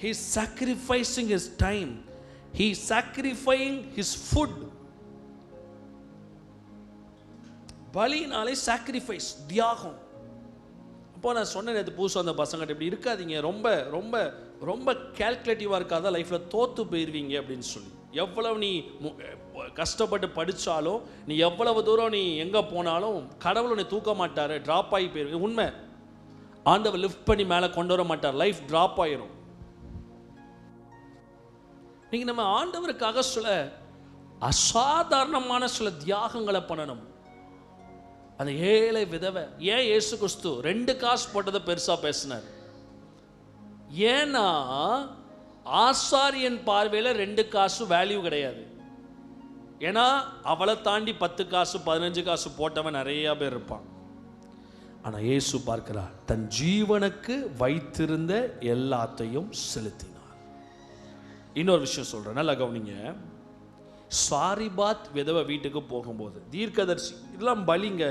He is sacrificing his time, he is sacrificing his food. பலினாலே சாக்ரிஃபைஸ், தியாகம். அப்போ நான் சொன்னேன் நேற்று புதுசாக அந்த பசங்கள்ட்ட, இப்படி இருக்காதீங்க, ரொம்ப ரொம்ப ரொம்ப கேல்குலேட்டிவாக இருக்காத லைஃப்பில் தோற்று போயிடுவீங்க அப்படின்னு சொல்லி. எவ்வளவு நீ கஷ்டப்பட்டு படித்தாலும், நீ எவ்வளவு தூரம் நீ எங்கே போனாலும் கடவுள் உன்னை தூக்க மாட்டார், ட்ராப் ஆகி போயிரு. உண்மை, ஆண்டவர் லிஃப்ட் பண்ணி மேலே கொண்டு வர மாட்டார், லைஃப் ட்ராப் ஆயிரும். நீங்கள் நம்ம ஆண்டவருக்காக சில அசாதாரணமான சில தியாகங்களை பண்ணணும். அந்த ஏழை விதவை ஏன் இயேசு கிறிஸ்து 2 காசு போட்டதை பெருசா பேசினார்? ஏன்னா ஆசாரியன் பார்வையில் 2 காசு வேல்யூ கிடையாது. ஏன்னா அவளை தாண்டி 10 காசு 15 காசு போட்டவன் நிறைய பேர் இருப்பான். ஆனால் இயேசு பார்க்கிறார், தன் ஜீவனுக்கு வைத்திருந்த எல்லாத்தையும் செலுத்தினார். இன்னொரு விஷயம் சொல்றேன், நல்லா கவனிங்க. சாரிபாத் விதவை வீட்டுக்கு போகும்போது தீர்க்கதரிசி, இதெல்லாம் பலிங்க,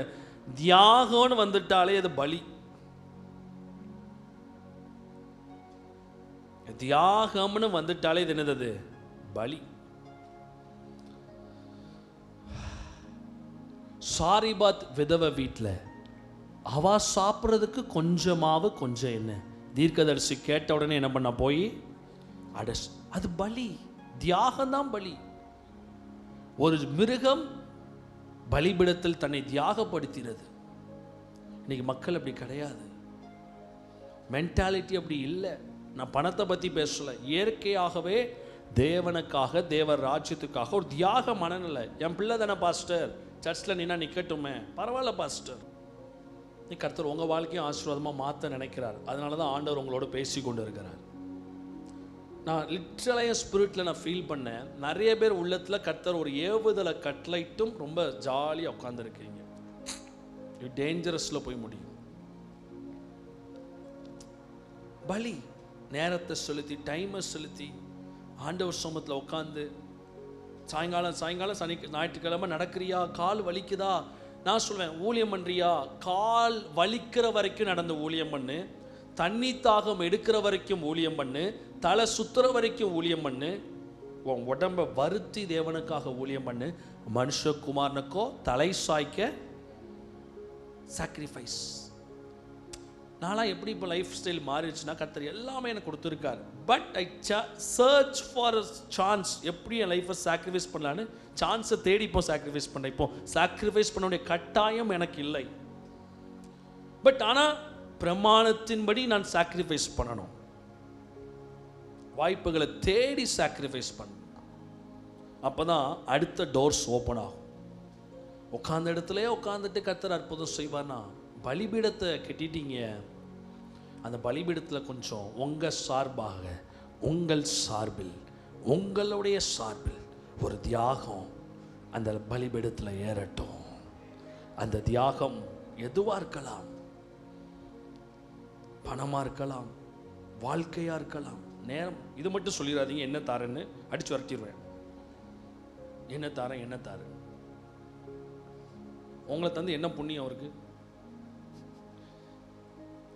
தியாகம்னு வந்துட்டாலே அது பலி. தியாகம்னு வந்துட்டாலே இது என்னது? பலி. சாரிபாத் விதவை வீட்டில் அவ சாப்பிட்றதுக்கு கொஞ்சமாவது கொஞ்சம் என்ன, தீர்க்கதரிசி கேட்ட உடனே என்ன பண்ண போய் அது பலி, தியாகம்தான் பலி. ஒரு மிருகம் பலிபீடத்தில் தன்னை தியாகப்படுத்தினது. இன்னைக்கு மக்கள் அப்படி கிடையாது, மென்டாலிட்டி அப்படி இல்லை. நான் பணத்தை பற்றி பேசல, இயற்கையாகவே தேவனுக்காக தேவ ராஜ்யத்துக்காக ஒரு தியாக மனநிலை. என் பிள்ளை தானே பாஸ்டர், சர்ச்சில் நின்னா நிற்கட்டுமே, பரவாயில்ல பாஸ்டர். நீ கர்த்தர் உங்கள் வாழ்க்கையும் ஆசீர்வாதமாக மாற்ற நினைக்கிறார். அதனால தான் ஆண்டவர் உங்களோட பேசி கொண்டு இருக்கிறார். நான் லிட்ரலாக ஸ்பிரிட்டில் நான் ஃபீல் பண்ணேன், நிறைய பேர் உள்ளத்தில் கர்த்தர் ஒரு ஏவுதலை கட்லைட்டும் ரொம்ப ஜாலியாக உட்காந்துருக்கீங்க. டேஞ்சரஸில் போய் முடியும். பலி நேரத்தை செலுத்தி, டைமை செலுத்தி ஆண்டவர் சமூகத்தில் உட்காந்து சாயங்காலம் ஞாயிற்றுக்கிழமை நடக்கிறியா, கால் வலிக்குதா, நான் சொல்வேன் ஊழியம் பண்ணுறியா, கால் வலிக்கிற வரைக்கும் நடந்து ஊழியம் பண்ணு, தண்ணி தாகம் எடுக்கிற வரைக்கும் ஊழியம் பண்ணு, தலை சுத்துற வரைக்கும் ஊழியம் பண்ணு, உன் உடம்பை வருத்தி தேவனுக்காக ஊழியம் பண்ணு. மனுஷகுமாரனுக்கோ தலை சாய்க்க சாக்ரிஃபைஸ். நான்லாம் எப்படி இப்போ லைஃப் ஸ்டைல் மாறிடுச்சுன்னா, கர்த்தர் எல்லாமே எனக்கு கொடுத்துருக்காரு. But I search for a chance, எப்படி என் லைஃப்பை சாக்ரிஃபைஸ் பண்ணலான்னு சான்ஸை தேடி இப்போ சாக்ரிஃபைஸ் பண்ணேன். இப்போ சாக்ரிஃபைஸ் பண்ண வேண்டிய கட்டாயம் எனக்கு இல்லை. பட் ஆனால் பிரமாணத்தின்படி நான் சாக்ரிஃபைஸ் பண்ணணும். வாய்ப்புகளை தேடி சாக்ரிஃபைஸ் பண்ணணும். அப்போ தான் அடுத்த டோர்ஸ் ஓப்பன் ஆகும். உட்காந்த இடத்துல உட்காந்துட்டு கர்த்தர் அற்புதம் செய்வார்னா, பலிபீடத்தை கட்டிட்டீங்க, அந்த பலிபீடத்தில் கொஞ்சம் உங்கள் சார்பாக, உங்கள் சார்பில், உங்களுடைய சார்பில் ஒரு தியாகம் அந்த பலிபீடத்தில் ஏறட்டும். அந்த தியாகம் எதுவாக இருக்கலாம், பணமாக இருக்கலாம், வாழ்க்கையாக இருக்கலாம், நேரம். இது மட்டும் சொல்லிடாதீங்க என்ன தாரன்னு, அடிச்சு வரட்டிடுவேன். என்ன தாரேன் உங்களை தந்து என்ன புண்ணியம் அவருக்கு?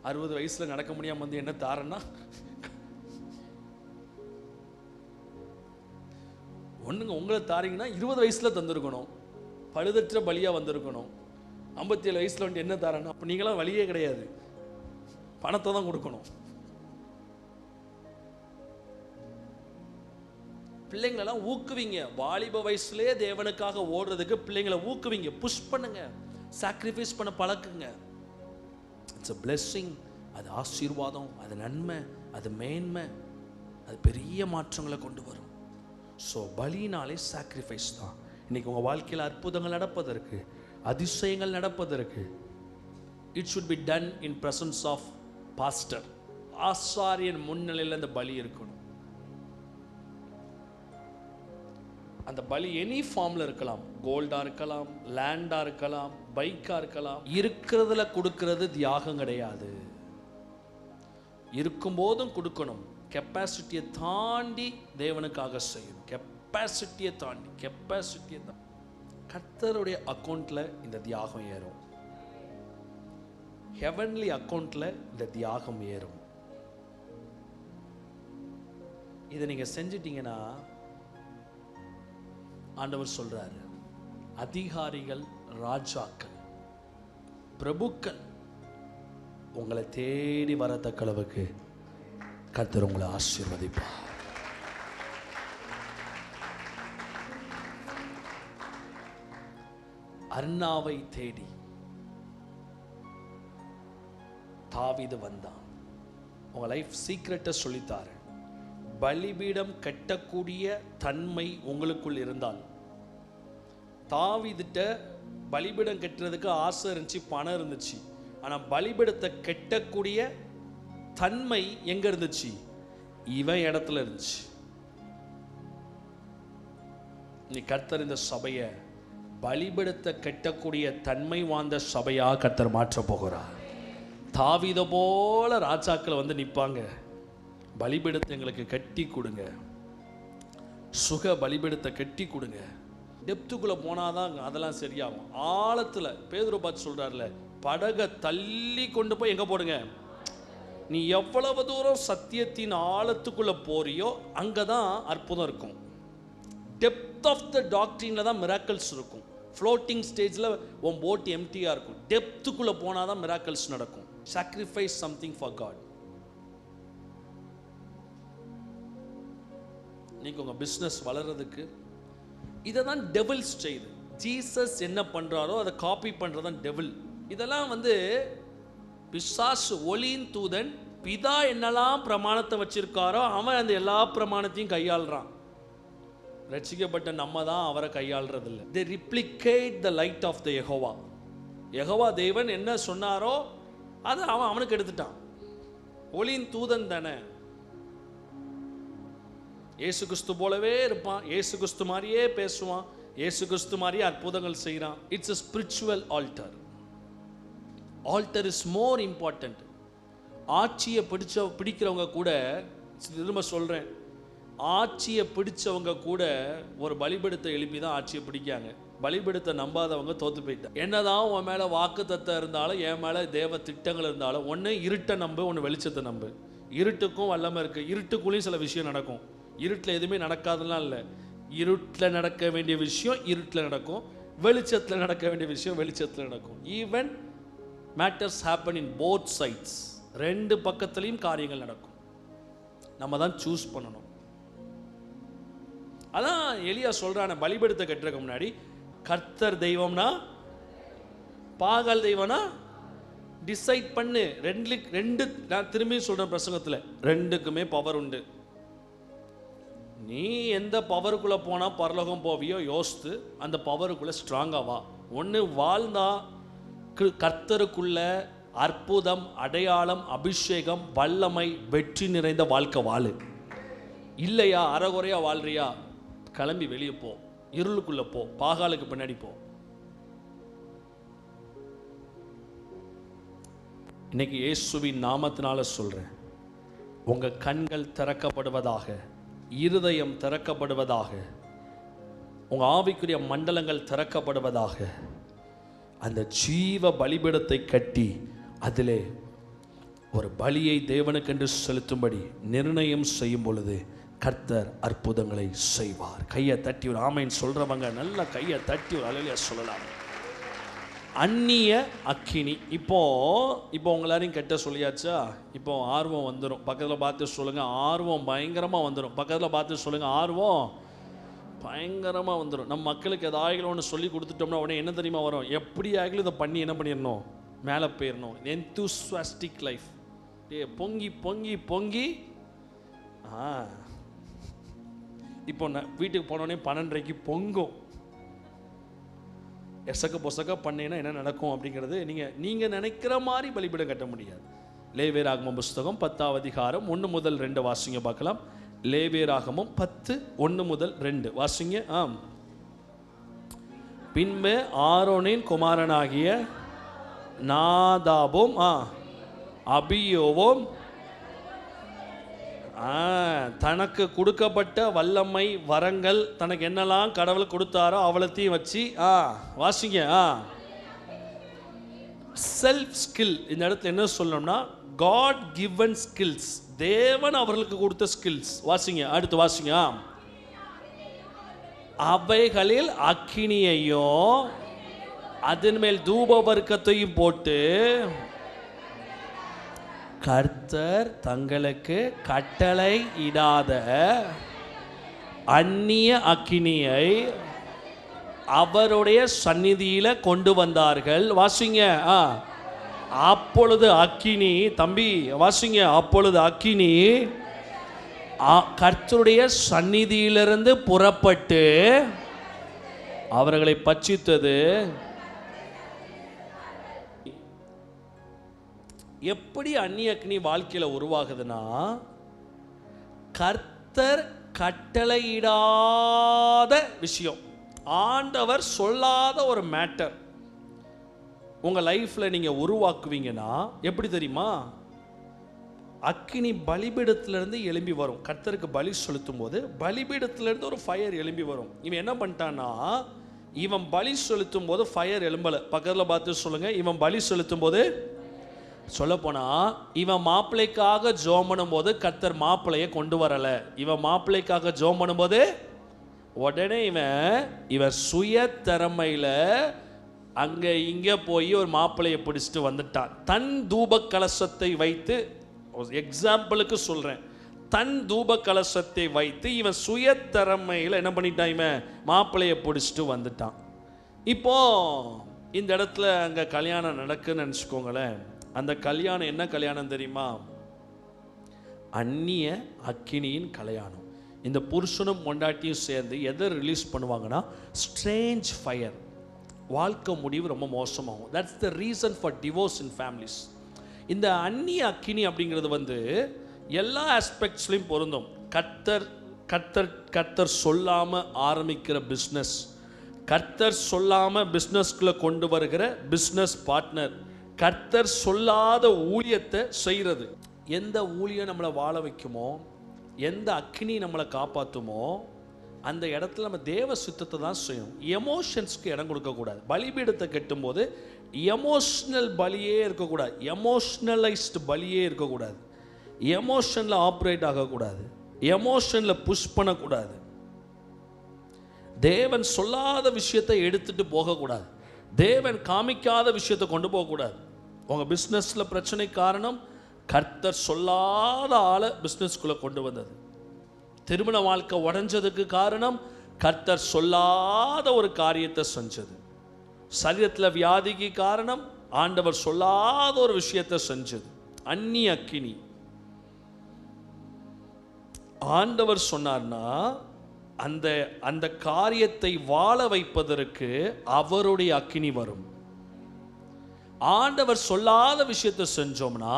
60 வயசுல நடக்க முடியாம வந்து என்ன தாரன்னா, ஒண்ணுங்க உங்களை தாரீங்கன்னா 20 வயசுல தந்திருக்கணும், பழுதற்ற பலியா வந்திருக்கணும். 57 வயசுல வந்து என்ன தாரன்னா, அப்ப நீங்களாம் வழியே கிடையாது, பணத்தை தான் கொடுக்கணும். பிள்ளைங்களெல்லாம் ஊக்குவிங்க. வாலிப வயசுலேயே தேவனுக்காக ஓடுறதுக்கு பிள்ளைங்களை ஊக்குவிங்க, புஷ் பண்ணுங்க, சாக்ரிஃபைஸ் பண்ண பழக்குங்க. It's a blessing. அது ஆசீர்வாதம், அது நன்மை, அது மேன்மை, அது பெரிய மாற்றங்களை கொண்டு வரும். ஸோ பலினாலே சாக்ரிஃபைஸ் தான். இன்னைக்கு உங்கள் வாழ்க்கையில் அற்புதங்கள் நடப்பதற்கு, அதிசயங்கள் நடப்பதற்கு, it should be done in presence of pastor. ஆசாரியன் முன்னிலையில் அந்த பலி இருக்கணும். அந்த பலி எனி ஃபார்ம்ல இருக்கலாம், கோல்டா இருக்கலாம், லேண்டா இருக்கலாம், பைக்கா இருக்கலாம். இருக்கிறதுல கொடுக்கிறது தியாகம் கிடையாது. இருக்கும் போதும் கொடுக்கணும். கெப்பாசிட்டியை தாண்டி தேவனுக்காக செய்யணும். கெப்பாசிட்டியை தாண்டி கர்த்தருடைய அக்கௌண்ட்ல இந்த தியாகம் ஏறும். ஹெவன்லி அக்கௌண்ட்ல இந்த தியாகம் ஏறும். இதை நீங்க செஞ்சிட்டீங்கன்னா, ஆண்டவர் சொல்றாரு, அதிகாரிகள், ராஜாக்கள், பிரபுக்கள் உங்களை தேடி வரத்தக்க அளவுக்கு கர்த்தர் உங்களை ஆசீர்வதிப்பார். அர்னாவை தேடி தாவீது வந்தான். உங்க லைஃப் சீக்ரெட்டை சொல்லித்தாரு. பலிபீடம் கட்டக்கூடிய தன்மை உங்களுக்குள் இருந்தால், தாவீதுட்ட பலிபீடம் கட்டுறதுக்கு ஆசை இருந்துச்சு, பணம் இருந்துச்சு, ஆனால் பலிபீடத்தை கட்டக்கூடிய தன்மை எங்க இருந்துச்சு? இவன் இடத்துல இருந்துச்சு. நீ கர்த்தர் இந்த சபையை பலிபீடத்தை கட்டக்கூடிய தன்மை வாய்ந்த சபையா கர்த்தர் மாற்ற போகிறார். தாவீத போல ராஜாக்கள் வந்து நிற்பாங்க, பலிபீடத்தை எங்களுக்கு கட்டி கொடுங்க, சுக பலிபீடத்தை கட்டி கொடுங்க. டெப்த்துக்குள்ளே போனாதான் அதெல்லாம் சரியாகும். ஆழத்தில் பேதுரு பார்த்து சொல்கிறார்ல, படகை தள்ளி கொண்டு போய் எங்கே போடுங்க. நீ எவ்வளவு தூரம் சத்தியத்தின் ஆழத்துக்குள்ளே போறியோ அங்கே தான் அற்புதம் இருக்கும். டெப்த் ஆஃப் த டாக்டரினில் தான் மிராக்கிள்ஸ் இருக்கும். ஃப்ளோட்டிங் ஸ்டேஜில் உன் போட் எம்டியாக இருக்கும். டெப்த்துக்குள்ளே போனால் தான் மிராக்கிள்ஸ் நடக்கும். Sacrifice something for God. இன்னைக்கு உங்கள் பிஸ்னஸ் வளர்றதுக்கு இதை தான் டெவில்ஸ் செய்யுது. ஜீசஸ் என்ன பண்ணுறாரோ அதை காப்பி பண்ணுறது தான் டெவில். இதெல்லாம் வந்து பிசாசு, ஒளியின் தூதன், பிதா என்னெல்லாம் பிரமாணத்தை வச்சிருக்காரோ அவன் அந்த எல்லா பிரமாணத்தையும் கையாளுறான். ரட்சிக்கப்பட்ட நம்ம தான் அவரை கையாளுறதில்லை. they replicate the light of the Jehovah. Jehovah தேவன் என்ன சொன்னாரோ அதை அவனுக்கு எடுத்துட்டான். ஒளியின் தூதன் தானே, இயேசு கிறிஸ்து போலவே இருப்பான், இயேசு கிறிஸ்து மாதிரியே பேசுவான், இயேசு கிறிஸ்து மாதிரியே அற்புதங்கள் செய்கிறான். It's a spiritual altar. Altar is more important. ஆட்சியை பிடிக்கிறவங்க கூட, திரும்ப சொல்கிறேன், ஆட்சியை பிடிச்சவங்க கூட ஒரு பலிபீடத்தை எழுப்பி தான் ஆட்சியை பிடிக்காங்க. பலிபீடத்தை நம்பாதவங்க தோத்து போயிட்டாங்க. என்னதான் உன் மேலே வாக்குத்தத்தம் இருந்தாலும், என் மேலே தேவ திட்டங்கள் இருந்தாலும், ஒன்று இருட்டை நம்பு, ஒன்று வெளிச்சத்தை நம்பு. இருட்டுக்கும் வல்லமை இருக்குது. இருட்டுக்குள்ளேயும் சில விஷயம் நடக்கும். இருட்டில் எதுவுமே நடக்காதுலாம் இல்லை. இருட்டில் நடக்க வேண்டிய விஷயம் இருட்டில் நடக்கும், வெளிச்சத்தில் நடக்க வேண்டிய விஷயம் வெளிச்சத்தில் நடக்கும். Even matters happen in both sides. ரெண்டு பக்கத்துலேயும் காரியங்கள் நடக்கும். நம்ம தான் சூஸ் பண்ணணும். அதான் எலியா சொல்றான, பலிபீடத்தை கட்டுறதுக்கு முன்னாடி கர்த்தர் தெய்வம்னா பாகால் தெய்வம்னா டிசைட் பண்ணு. ரெண்டு நான் திரும்பி சொல்றேன் பிரசங்கத்தில், ரெண்டுக்குமே பவர் உண்டு. நீ எந்த பவருக்குள்ள போனா பரலோகம் போவியோ யோசித்து அந்த பவருக்குள்ள ஸ்ட்ராங்கா வா. ஒன்று வாழ்ந்தா கர்த்தருக்குள்ள அற்புதம், அடையாளம், அபிஷேகம், வல்லமை, வெற்றி நிறைந்த வாழ்க்கை வாழு. இல்லையா அறகுறையா வாழ்றியா, கிளம்பி வெளியே போ, இருளுக்குள்ள போ, பாகாலுக்கு பின்னாடி போ. இன்னைக்கு இயேசுவின் நாமத்தினால சொல்றேன், உங்க கண்கள் திறக்கப்படுவதாக, இருதயம் திறக்கப்படுவதாக, உங்க ஆவிக்குரிய மண்டலங்கள் திறக்கப்படுவதாக. அந்த ஜீவ பலிபீடத்தை கட்டி அதிலே ஒரு பலியை தேவனுக்கென்று செலுத்தும்படி நிர்ணயம் செய்யும் பொழுது கர்த்தர் அற்புதங்களை செய்வார். கையை தட்டி ஒரு ஆமைன்னு சொல்றவங்க நல்ல கையை தட்டி ஒரு அலையில சொல்லலாம். அந்நிய அக்கினி. இப்போ உங்களாரையும் கெட்ட சொல்லியாச்சா? இப்போ ஆர்வம் வந்துடும். பக்கத்தில் பார்த்து சொல்லுங்க, ஆர்வம் பயங்கரமாக வந்துடும். பக்கத்தில் பார்த்து சொல்லுங்க, ஆர்வம் பயங்கரமாக வந்துடும். நம்ம மக்களுக்கு ஏதாவது ஒன்று சொல்லி கொடுத்துட்டோம்னா உடனே என்ன தெரியுமா வரும்? எப்படி ஆகிலும் இதை பண்ணி என்ன பண்ணிடணும், மேலே போயிடணும். Enthusiastic life. பொங்கி பொங்கி பொங்கி இப்போ நான் வீட்டுக்கு போனோடனே 12:30 பொங்கும். எசக்க பொசக்க பண்ணேன்னா என்ன நடக்கும் அப்படிங்கிறது நீங்கள் நினைக்கிற மாதிரி பலிபீடம் கட்ட முடியாது. லேவியராகமம் புஸ்தகம் 10ஆம் அதிகாரம் 1 முதல் 2 வாசிங்க பார்க்கலாம். லேவியராகமம் 10 1 முதல் 2 வாசிங்க. பின்பு ஆரோனின் குமாரனாகிய நாதாபும் அபியோவும் தனக்கு கொடுக்கப்பட்ட வல்லமை வரங்கள், தனக்கு என்னெல்லாம் கடவுள் கொடுத்தாரோ அவளத்தையும் வச்சு வாசிங்க. Self skill. இந்த இடத்துல என்ன சொல்லணும்னா, காட் கிவன் ஸ்கில்ஸ், தேவன் அவர்களுக்கு கொடுத்த ஸ்கில்ஸ். வாசிங்க, அடுத்து வாசிங்க. அவைகளில் அக்கினியையும் அதன் மேல் தூப வர்க்கத்தையும் போட்டு கர்த்தர் தங்களுக்கு கட்டளை இடாத அந்நிய அக்கினியை அவருடைய சந்நிதியில கொண்டு வந்தார்கள். வாசிங்க. அப்பொழுது அக்கினி, தம்பி வாசிங்க, அப்பொழுது அக்கினி கர்த்தருடைய சந்நிதியிலிருந்து புறப்பட்டு அவர்களை பட்சித்தது. எப்படி அந்நிய அக்னி வாழ்க்கையில் உருவாகுதுன்னா, கர்த்தர் கட்டளையிடாத விஷயம், ஆண்டவர் சொல்லாத ஒரு மேட்டர் உங்கள் லைஃப்பில் நீங்கள் உருவாக்குவீங்கன்னா எப்படி தெரியுமா? அக்கினி பலிபீடத்திலிருந்து எழும்பி வரும். கர்த்தருக்கு பலி செலுத்தும் போது பலிபீடத்திலிருந்து ஒரு ஃபயர் எழும்பி வரும். இவன் என்ன பண்ணிட்டான்னா, இவன் பலி செலுத்தும் போது ஃபயர் எழும்பலை. பக்கத்தில் பார்த்து சொல்லுங்க, இவன் பலி செலுத்தும் போது, சொல்லப்போனா இவன் மாப்பிள்ளைக்காக ஜோம் பண்ணும்போது கர்த்தர் மாப்பிள்ளையை கொண்டு வரல. இவன் மாப்பிள்ளைக்காக ஜோம் பண்ணும்போது உடனே இவன் சுய திறமையில அங்க இங்க போய் ஒரு மாப்பிள்ளையை பிடிச்சிட்டு வந்துட்டான். தன் தூப கலசத்தை வைத்து, எக்ஸாம்பிளுக்கு சொல்றேன், தன் தூப கலசத்தை வைத்து இவன் சுய திறமையில என்ன பண்ணிட்டான், இவன் மாப்பிள்ளையை பிடிச்சிட்டு வந்துட்டான். இப்போ இந்த இடத்துல அங்க கல்யாணம் நடக்குன்னு நினைச்சுக்கோங்களேன். அந்த கல்யாணம் என்ன கல்யாணம் தெரியுமா? அந்நிய அக்கினியின் கல்யாணம். இந்த புருஷனும் பொண்டாட்டியும் சேர்ந்து எதை ரிலீஸ் பண்ணுவாங்கன்னா, ஸ்ட்ரேஞ்ச் ஃபயர். வாழ்க்கை முடிவு ரொம்ப மோசமாகும். That's the reason for divorce in families. இந்த அந்நிய அக்கினி அப்படிங்கிறது எல்லா ஆஸ்பெக்ட்ஸ்லையும் பொருந்தும். கர்த்தர் கர்த்தர் கர்த்தர் சொல்லாமல் ஆரம்பிக்கிற பிஸ்னஸ், கர்த்தர் சொல்லாமல் பிஸ்னஸ்குள்ளே கொண்டு வருகிற பிஸ்னஸ் பார்ட்னர், கர்த்தர் சொல்லாத ஊழியத்தை செய்கிறது. எந்த ஊழியம் நம்மளை வாழ வைக்குமோ, எந்த அக்கினி நம்மளை காப்பாற்றுமோ, அந்த இடத்துல நம்ம தேவ சித்தத்தை தான் செய்யணும். எமோஷன்ஸ்க்கு இடம் கொடுக்கக்கூடாது. பலிபீடத்தை கட்டும்போது எமோஷ்னல் பலியே இருக்கக்கூடாது, எமோஷ்னலைஸ்டு பலியே இருக்கக்கூடாது, எமோஷனில் ஆப்ரேட் ஆகக்கூடாது, எமோஷனில் புஷ் பண்ணக்கூடாது, தேவன் சொல்லாத விஷயத்தை எடுத்துட்டு போகக்கூடாது, தேவன் காமிக்காத விஷயத்தை கொண்டு போகக்கூடாது. உங்கள் பிஸ்னஸில் பிரச்சனை காரணம் கர்த்தர் சொல்லாத ஆளை பிஸ்னஸ்குள்ளே கொண்டு வந்தது. திருமண வாழ்க்கை உடைஞ்சதுக்கு காரணம் கர்த்தர் சொல்லாத ஒரு காரியத்தை செஞ்சது. சரீரத்தில் வியாதிக்கு காரணம் ஆண்டவர் சொல்லாத ஒரு விஷயத்தை செஞ்சது. அந்நிய அக்கினி. ஆண்டவர் சொன்னார்னா அந்த அந்த காரியத்தை வாழ வைப்பதற்கு அவருடைய அக்கினி வரும். ஆண்டவர் சொல்லாத விஷயத்தை செஞ்சோம்னா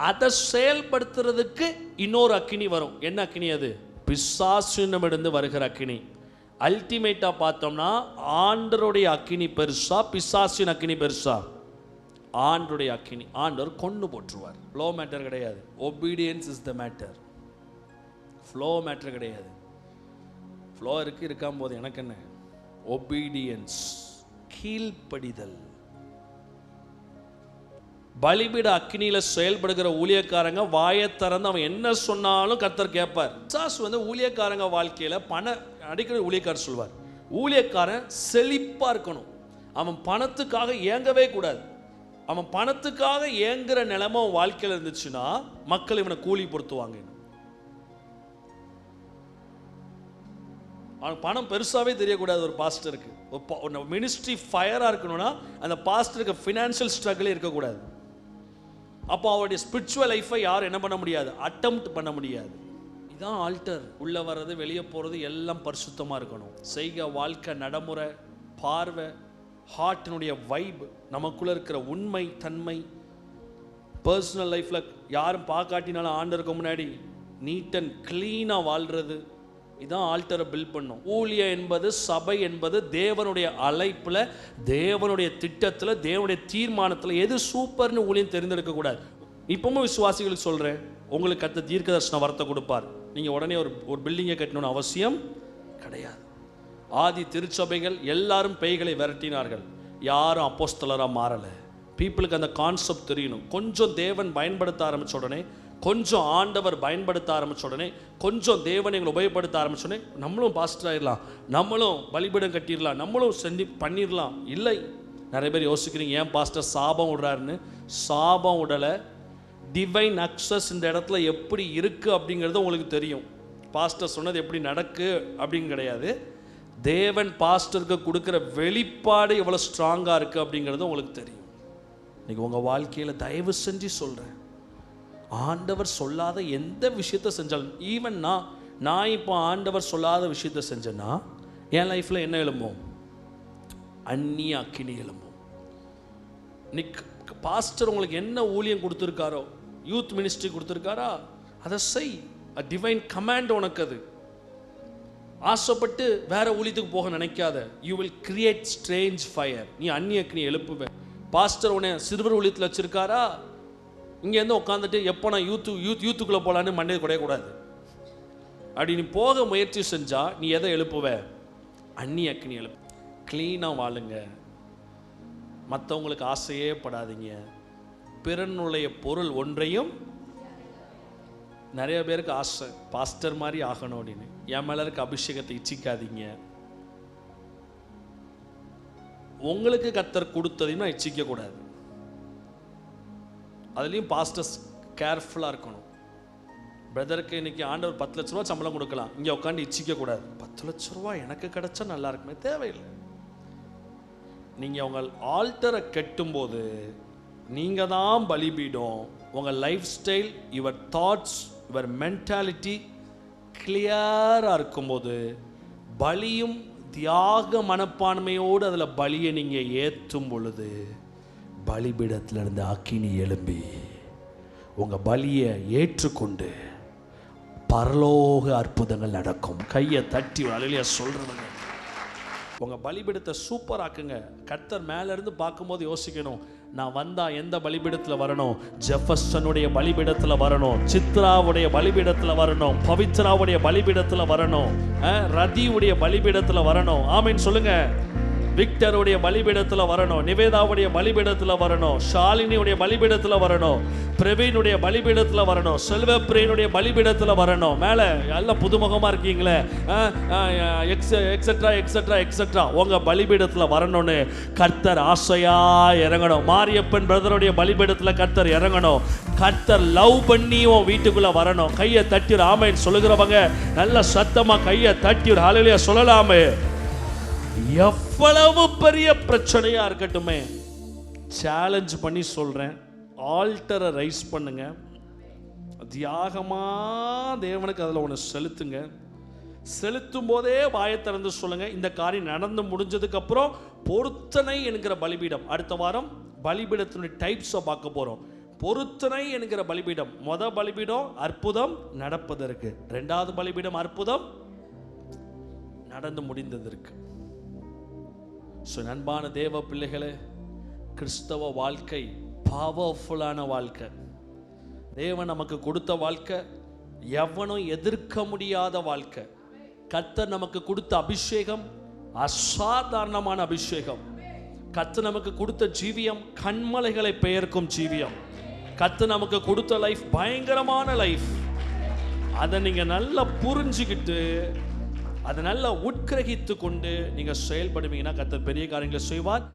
அதை செயல்படுத்துறதுக்கு இன்னொரு அக்கினி வரும். என்ன அக்கினி அது? பிசாசிடமிருந்து வருகிற அக்கினி. அல்டிமேட்டா பார்த்தோம்னா ஆண்டருடைய அக்கினி பெருசா, பிசாசின் அக்கினி பெருசா? ஆண்டருடைய அக்கினி. ஆண்டவர் கொண்டு போட்டுருவார். ஃப்ளோ மேட்டர் கிடையாது. Obedience is the matter. Flow matter கிடையாது. ஃப்ளோ இருக்காம போது எனக்கு என்ன? ஒபீடியன்ஸ், கீழ்ப்படிதல். பலிபீட அக்கினியில செயல்படுகிற ஊழியக்காரங்க வாயை திறந்து அவன் என்ன சொன்னாலும் கர்த்தர் கேட்பார். பிசாசு ஊழியக்காரங்க வாழ்க்கையில அடிக்கடி ஊழியக்காரர் சொல்வார், ஊழியக்காரன் செழிப்பா இருக்கணும், அவன் பணத்துக்காக ஏங்கவே கூடாது. அவன் பணத்துக்காக ஏங்குற நிலைமை வாழ்க்கையில் இருந்துச்சுன்னா மக்கள் இவனை கூலி பொறுத்துவாங்க. அவன் பணம் பெருசாகவே தெரியக்கூடாது. ஒரு பாஸ்டருக்கு ஒரு மினிஸ்ட்ரி ஃபயராக இருக்கணும்னா அந்த பாஸ்டருக்கு ஃபினான்ஷியல் ஸ்ட்ரகிளே இருக்கக்கூடாது. அப்போ அவருடைய ஸ்பிரிச்சுவல் லைஃப்பை யாரும் என்ன பண்ண முடியாது, அட்டெம்ப்ட் பண்ண முடியாது. இதுதான் ஆல்டர். உள்ளே வர்றது வெளியே போகிறது எல்லாம் பரிசுத்தமாக இருக்கணும். செய்க வாழ்க்கை நடைமுறை, பார்வை, ஹார்ட்டினுடைய வைப், நமக்குள்ளே இருக்கிற உண்மை தன்மை, பர்சனல் லைஃப்பில் யாரும் பார்க்காட்டினாலும் ஆண்டருக்கு முன்னாடி நீட் அண்ட் க்ளீனாக வாழ்கிறது. இதான் ஆல்டரை பில்ட் பண்ணும். ஊழியம் என்பது, சபை என்பது தேவனுடைய அழைப்பில், தேவனுடைய திட்டத்தில், தேவனுடைய தீர்மானத்தில் எது சூப்பர்னு ஊழியம் தெரிந்தெடுக்கக்கூடாது. இப்பவும் விசுவாசிகளுக்கு சொல்கிறேன், உங்களுக்கு கர்த்தர் தீர்க்க தரிசன வரத்தை கொடுப்பார். நீங்கள் உடனே ஒரு பில்டிங்கை கட்டணும்னு அவசியம் கிடையாது. ஆதி திருச்சபைகள் எல்லாரும் பேய்களை விரட்டினார்கள், யாரும் அப்போஸ்தலராக மாறலை. பீப்புளுக்கு அந்த கான்செப்ட் தெரியணும். கொஞ்சம் தேவன் பயன்படுத்த ஆரம்பித்த உடனே, கொஞ்சம் ஆண்டவர் பயன்படுத்த ஆரம்பித்த உடனே, கொஞ்சம் தேவனை எங்களை உபயோகப்படுத்த ஆரம்பித்த உடனே நம்மளும் பாஸ்டர் ஆகிடலாம், நம்மளும் பலிபீடம் கட்டிடலாம், நம்மளும் பண்ணிடலாம். இல்லை, நிறைய பேர் யோசிக்கிறீங்க ஏன் பாஸ்டர் சாபம் விடுறாருன்னு. சாபம் விடலை, டிவைன் அக்சஸ் இந்த இடத்துல எப்படி இருக்குது அப்படிங்கிறது உங்களுக்கு தெரியும். பாஸ்டர் சொன்னது எப்படி நடக்கு அப்படின்னு கிடையாது. தேவன் பாஸ்டருக்கு கொடுக்குற வெளிப்பாடு எவ்வளோ ஸ்ட்ராங்காக இருக்குது அப்படிங்கிறது உங்களுக்கு தெரியும். இன்றைக்கி உங்கள் வாழ்க்கையில் தயவு செஞ்சு சொல்கிறேன், ஆண்டவர் சொல்லாத எந்த விஷயத்தை செஞ்சாலும், ஈவன் நான் இப்போ ஆண்டவர் சொல்லாத விஷயத்தை செஞ்சேன்னா என் லைஃப்பில் என்ன எழும்பும்? அந்நிய அக்கினி எழும்பும். பாஸ்டர் உங்களுக்கு என்ன ஊழியம் கொடுத்துருக்காரோ, யூத் மினிஸ்ட்ரி கொடுத்துருக்காரா, அதை செய். டிவைன் கமாண்ட் உனக்கு. அது ஆசைப்பட்டு வேற ஊழியத்துக்கு போக நினைக்காத. You will create strange fire. நீ அந்நிய அக்கினி எழுப்புவ. பாஸ்டர் உன்னை சிறுவர் ஊழியத்தில் வச்சிருக்காரா, இங்கேருந்து உட்காந்துட்டு எப்போ நான் யூத்துக்குள்ளே போகலான்னு மண்டையை குடையக்கூடாது. அப்படி நீ போக முயற்சி செஞ்சால் நீ எதை எழுப்புவ? அந்நிய அக்கினி எழுப்பு. க்ளீனாக வாழுங்க. மற்றவங்களுக்கு ஆசையே படாதீங்க. பிறனுடைய பொருள் ஒன்றையும். நிறைய பேருக்கு ஆசை பாஸ்டர் மாதிரி ஆகணும் அப்படின்னு. என் மேலே இருக்க அபிஷேகத்தை இச்சிக்காதீங்க. உங்களுக்கு கர்த்தர் கொடுத்ததையும் நான் இச்சிக்கக்கூடாது. அதுலேயும் பாஸ்டர்ஸ் கேர்ஃபுல்லாக இருக்கணும். பிரதருக்கு இன்னைக்கு ஆண்டவர் 10 லட்ச ரூபா சம்பளம் கொடுக்கலாம், இங்கே உட்காந்து இச்சிக்கக்கூடாது. 10 லட்ச ரூபா எனக்கு கிடைச்சா நல்லா இருக்குமே, தேவையில்லை. நீங்கள் உங்கள் ஆல்டரை கட்டும்போது நீங்கள் தான் பலிபீடம். உங்கள் life style, your thoughts, your mentality கிளியராக இருக்கும்போது பலியும் தியாக மனப்பான்மையோடு அதில் பலியை நீங்கள் ஏற்றும் பொழுது பலிபீடத்திலிருந்து அக்கினி எழும்பி உங்கள் பலியை ஏற்றுக்கொண்டு பரலோக அற்புதங்கள் நடக்கும். கையை தட்டி அலையில சொல்றவங்க உங்கள் பலிபீடத்தை சூப்பர் ஆக்குங்க. கர்த்தர் மேலேருந்து பார்க்கும்போது யோசிக்கணும், நான் வந்தா எந்த பலிபீடத்தில் வரணும்? ஜெஃபர்சனுடைய பலிபீடத்தில் வரணும், சித்ராவுடைய பலிபீடத்தில் வரணும், பவித்ராவுடைய பலிபீடத்தில் வரணும், ரதியுடைய பலிபீடத்தில் வரணும். ஆமீன் சொல்லுங்க. விக்டருடைய பலிபீடத்தில் வரணும், நிவேதாவுடைய பலிபீடத்தில் வரணும், ஷாலினியுடைய பலிபீடத்தில் வரணும், பிரவீனுடைய பலிபீடத்தில் வரணும், செல்வப்பிரியனுடைய பலிபீடத்தில் வரணும். மேலே எல்லாம் புதுமுகமாக இருக்கீங்களே, எக்ஸெட்ரா எக்ஸெட்ரா எக்ஸெட்ரா உங்கள் பலிபீடத்தில் வரணும்னு கர்த்தர் ஆசையாக இறங்கணும். மாரியப்பன் பிரதருடைய பலிபீடத்தில் கர்த்தர் இறங்கணும். கர்த்தர் லவ் பண்ணி உன் வீட்டுக்குள்ளே வரணும். கையை தட்டி ஆமேன்னு சொல்லுகிறவங்க நல்ல சத்தமாக கையை தட்டி ஹல்லேலூயா சொல்லலாமே. எவ்வளவு பெரிய பிரச்சனையா இருக்கட்டுமே, சேலஞ்ச் பண்ணி சொல்றேன், ஆல்டரை ரைஸ் பண்ணுங்க, தியாகமா தேவனுக்கு அதில் ஒன்று செலுத்துங்க. செலுத்தும் போதே வாயை திறந்து சொல்லுங்க. இந்த காரியம் நடந்து முடிஞ்சதுக்கு அப்புறம் பொருத்தனை என்கிற பலிபீடம், அடுத்த வாரம் பலிபீடத்தினுடைய டைப்ஸை பார்க்க போறோம். பொருத்தனை என்கிற பலிபீடம், மொதல் பலிபீடம் அற்புதம் நடப்பதற்கு, ரெண்டாவது பலிபீடம் அற்புதம் நடந்து முடிந்ததற்கு. அன்பான தேவ பிள்ளைகளே, கிறிஸ்தவ வாழ்க்கை பவர்ஃபுல்லான வாழ்க்கை. தேவன் நமக்கு கொடுத்த வாழ்க்கை எவனும் எதிர்க்க முடியாத வாழ்க்கை. கர்த்தர் நமக்கு கொடுத்த அபிஷேகம் அசாதாரணமான அபிஷேகம். கர்த்தர் நமக்கு கொடுத்த ஜீவியம் கண்மலைகளை பெயர்க்கும் ஜீவியம். கர்த்தர் நமக்கு கொடுத்த லைஃப் பயங்கரமான லைஃப். அதை நீங்க நல்லா புரிஞ்சுக்கிட்டு அதை நல்லா உட்கிரகித்து கொண்டு நீங்க செயல்படுவீங்கன்னா கர்த்தர் பெரிய காரியங்களை செய்வார்.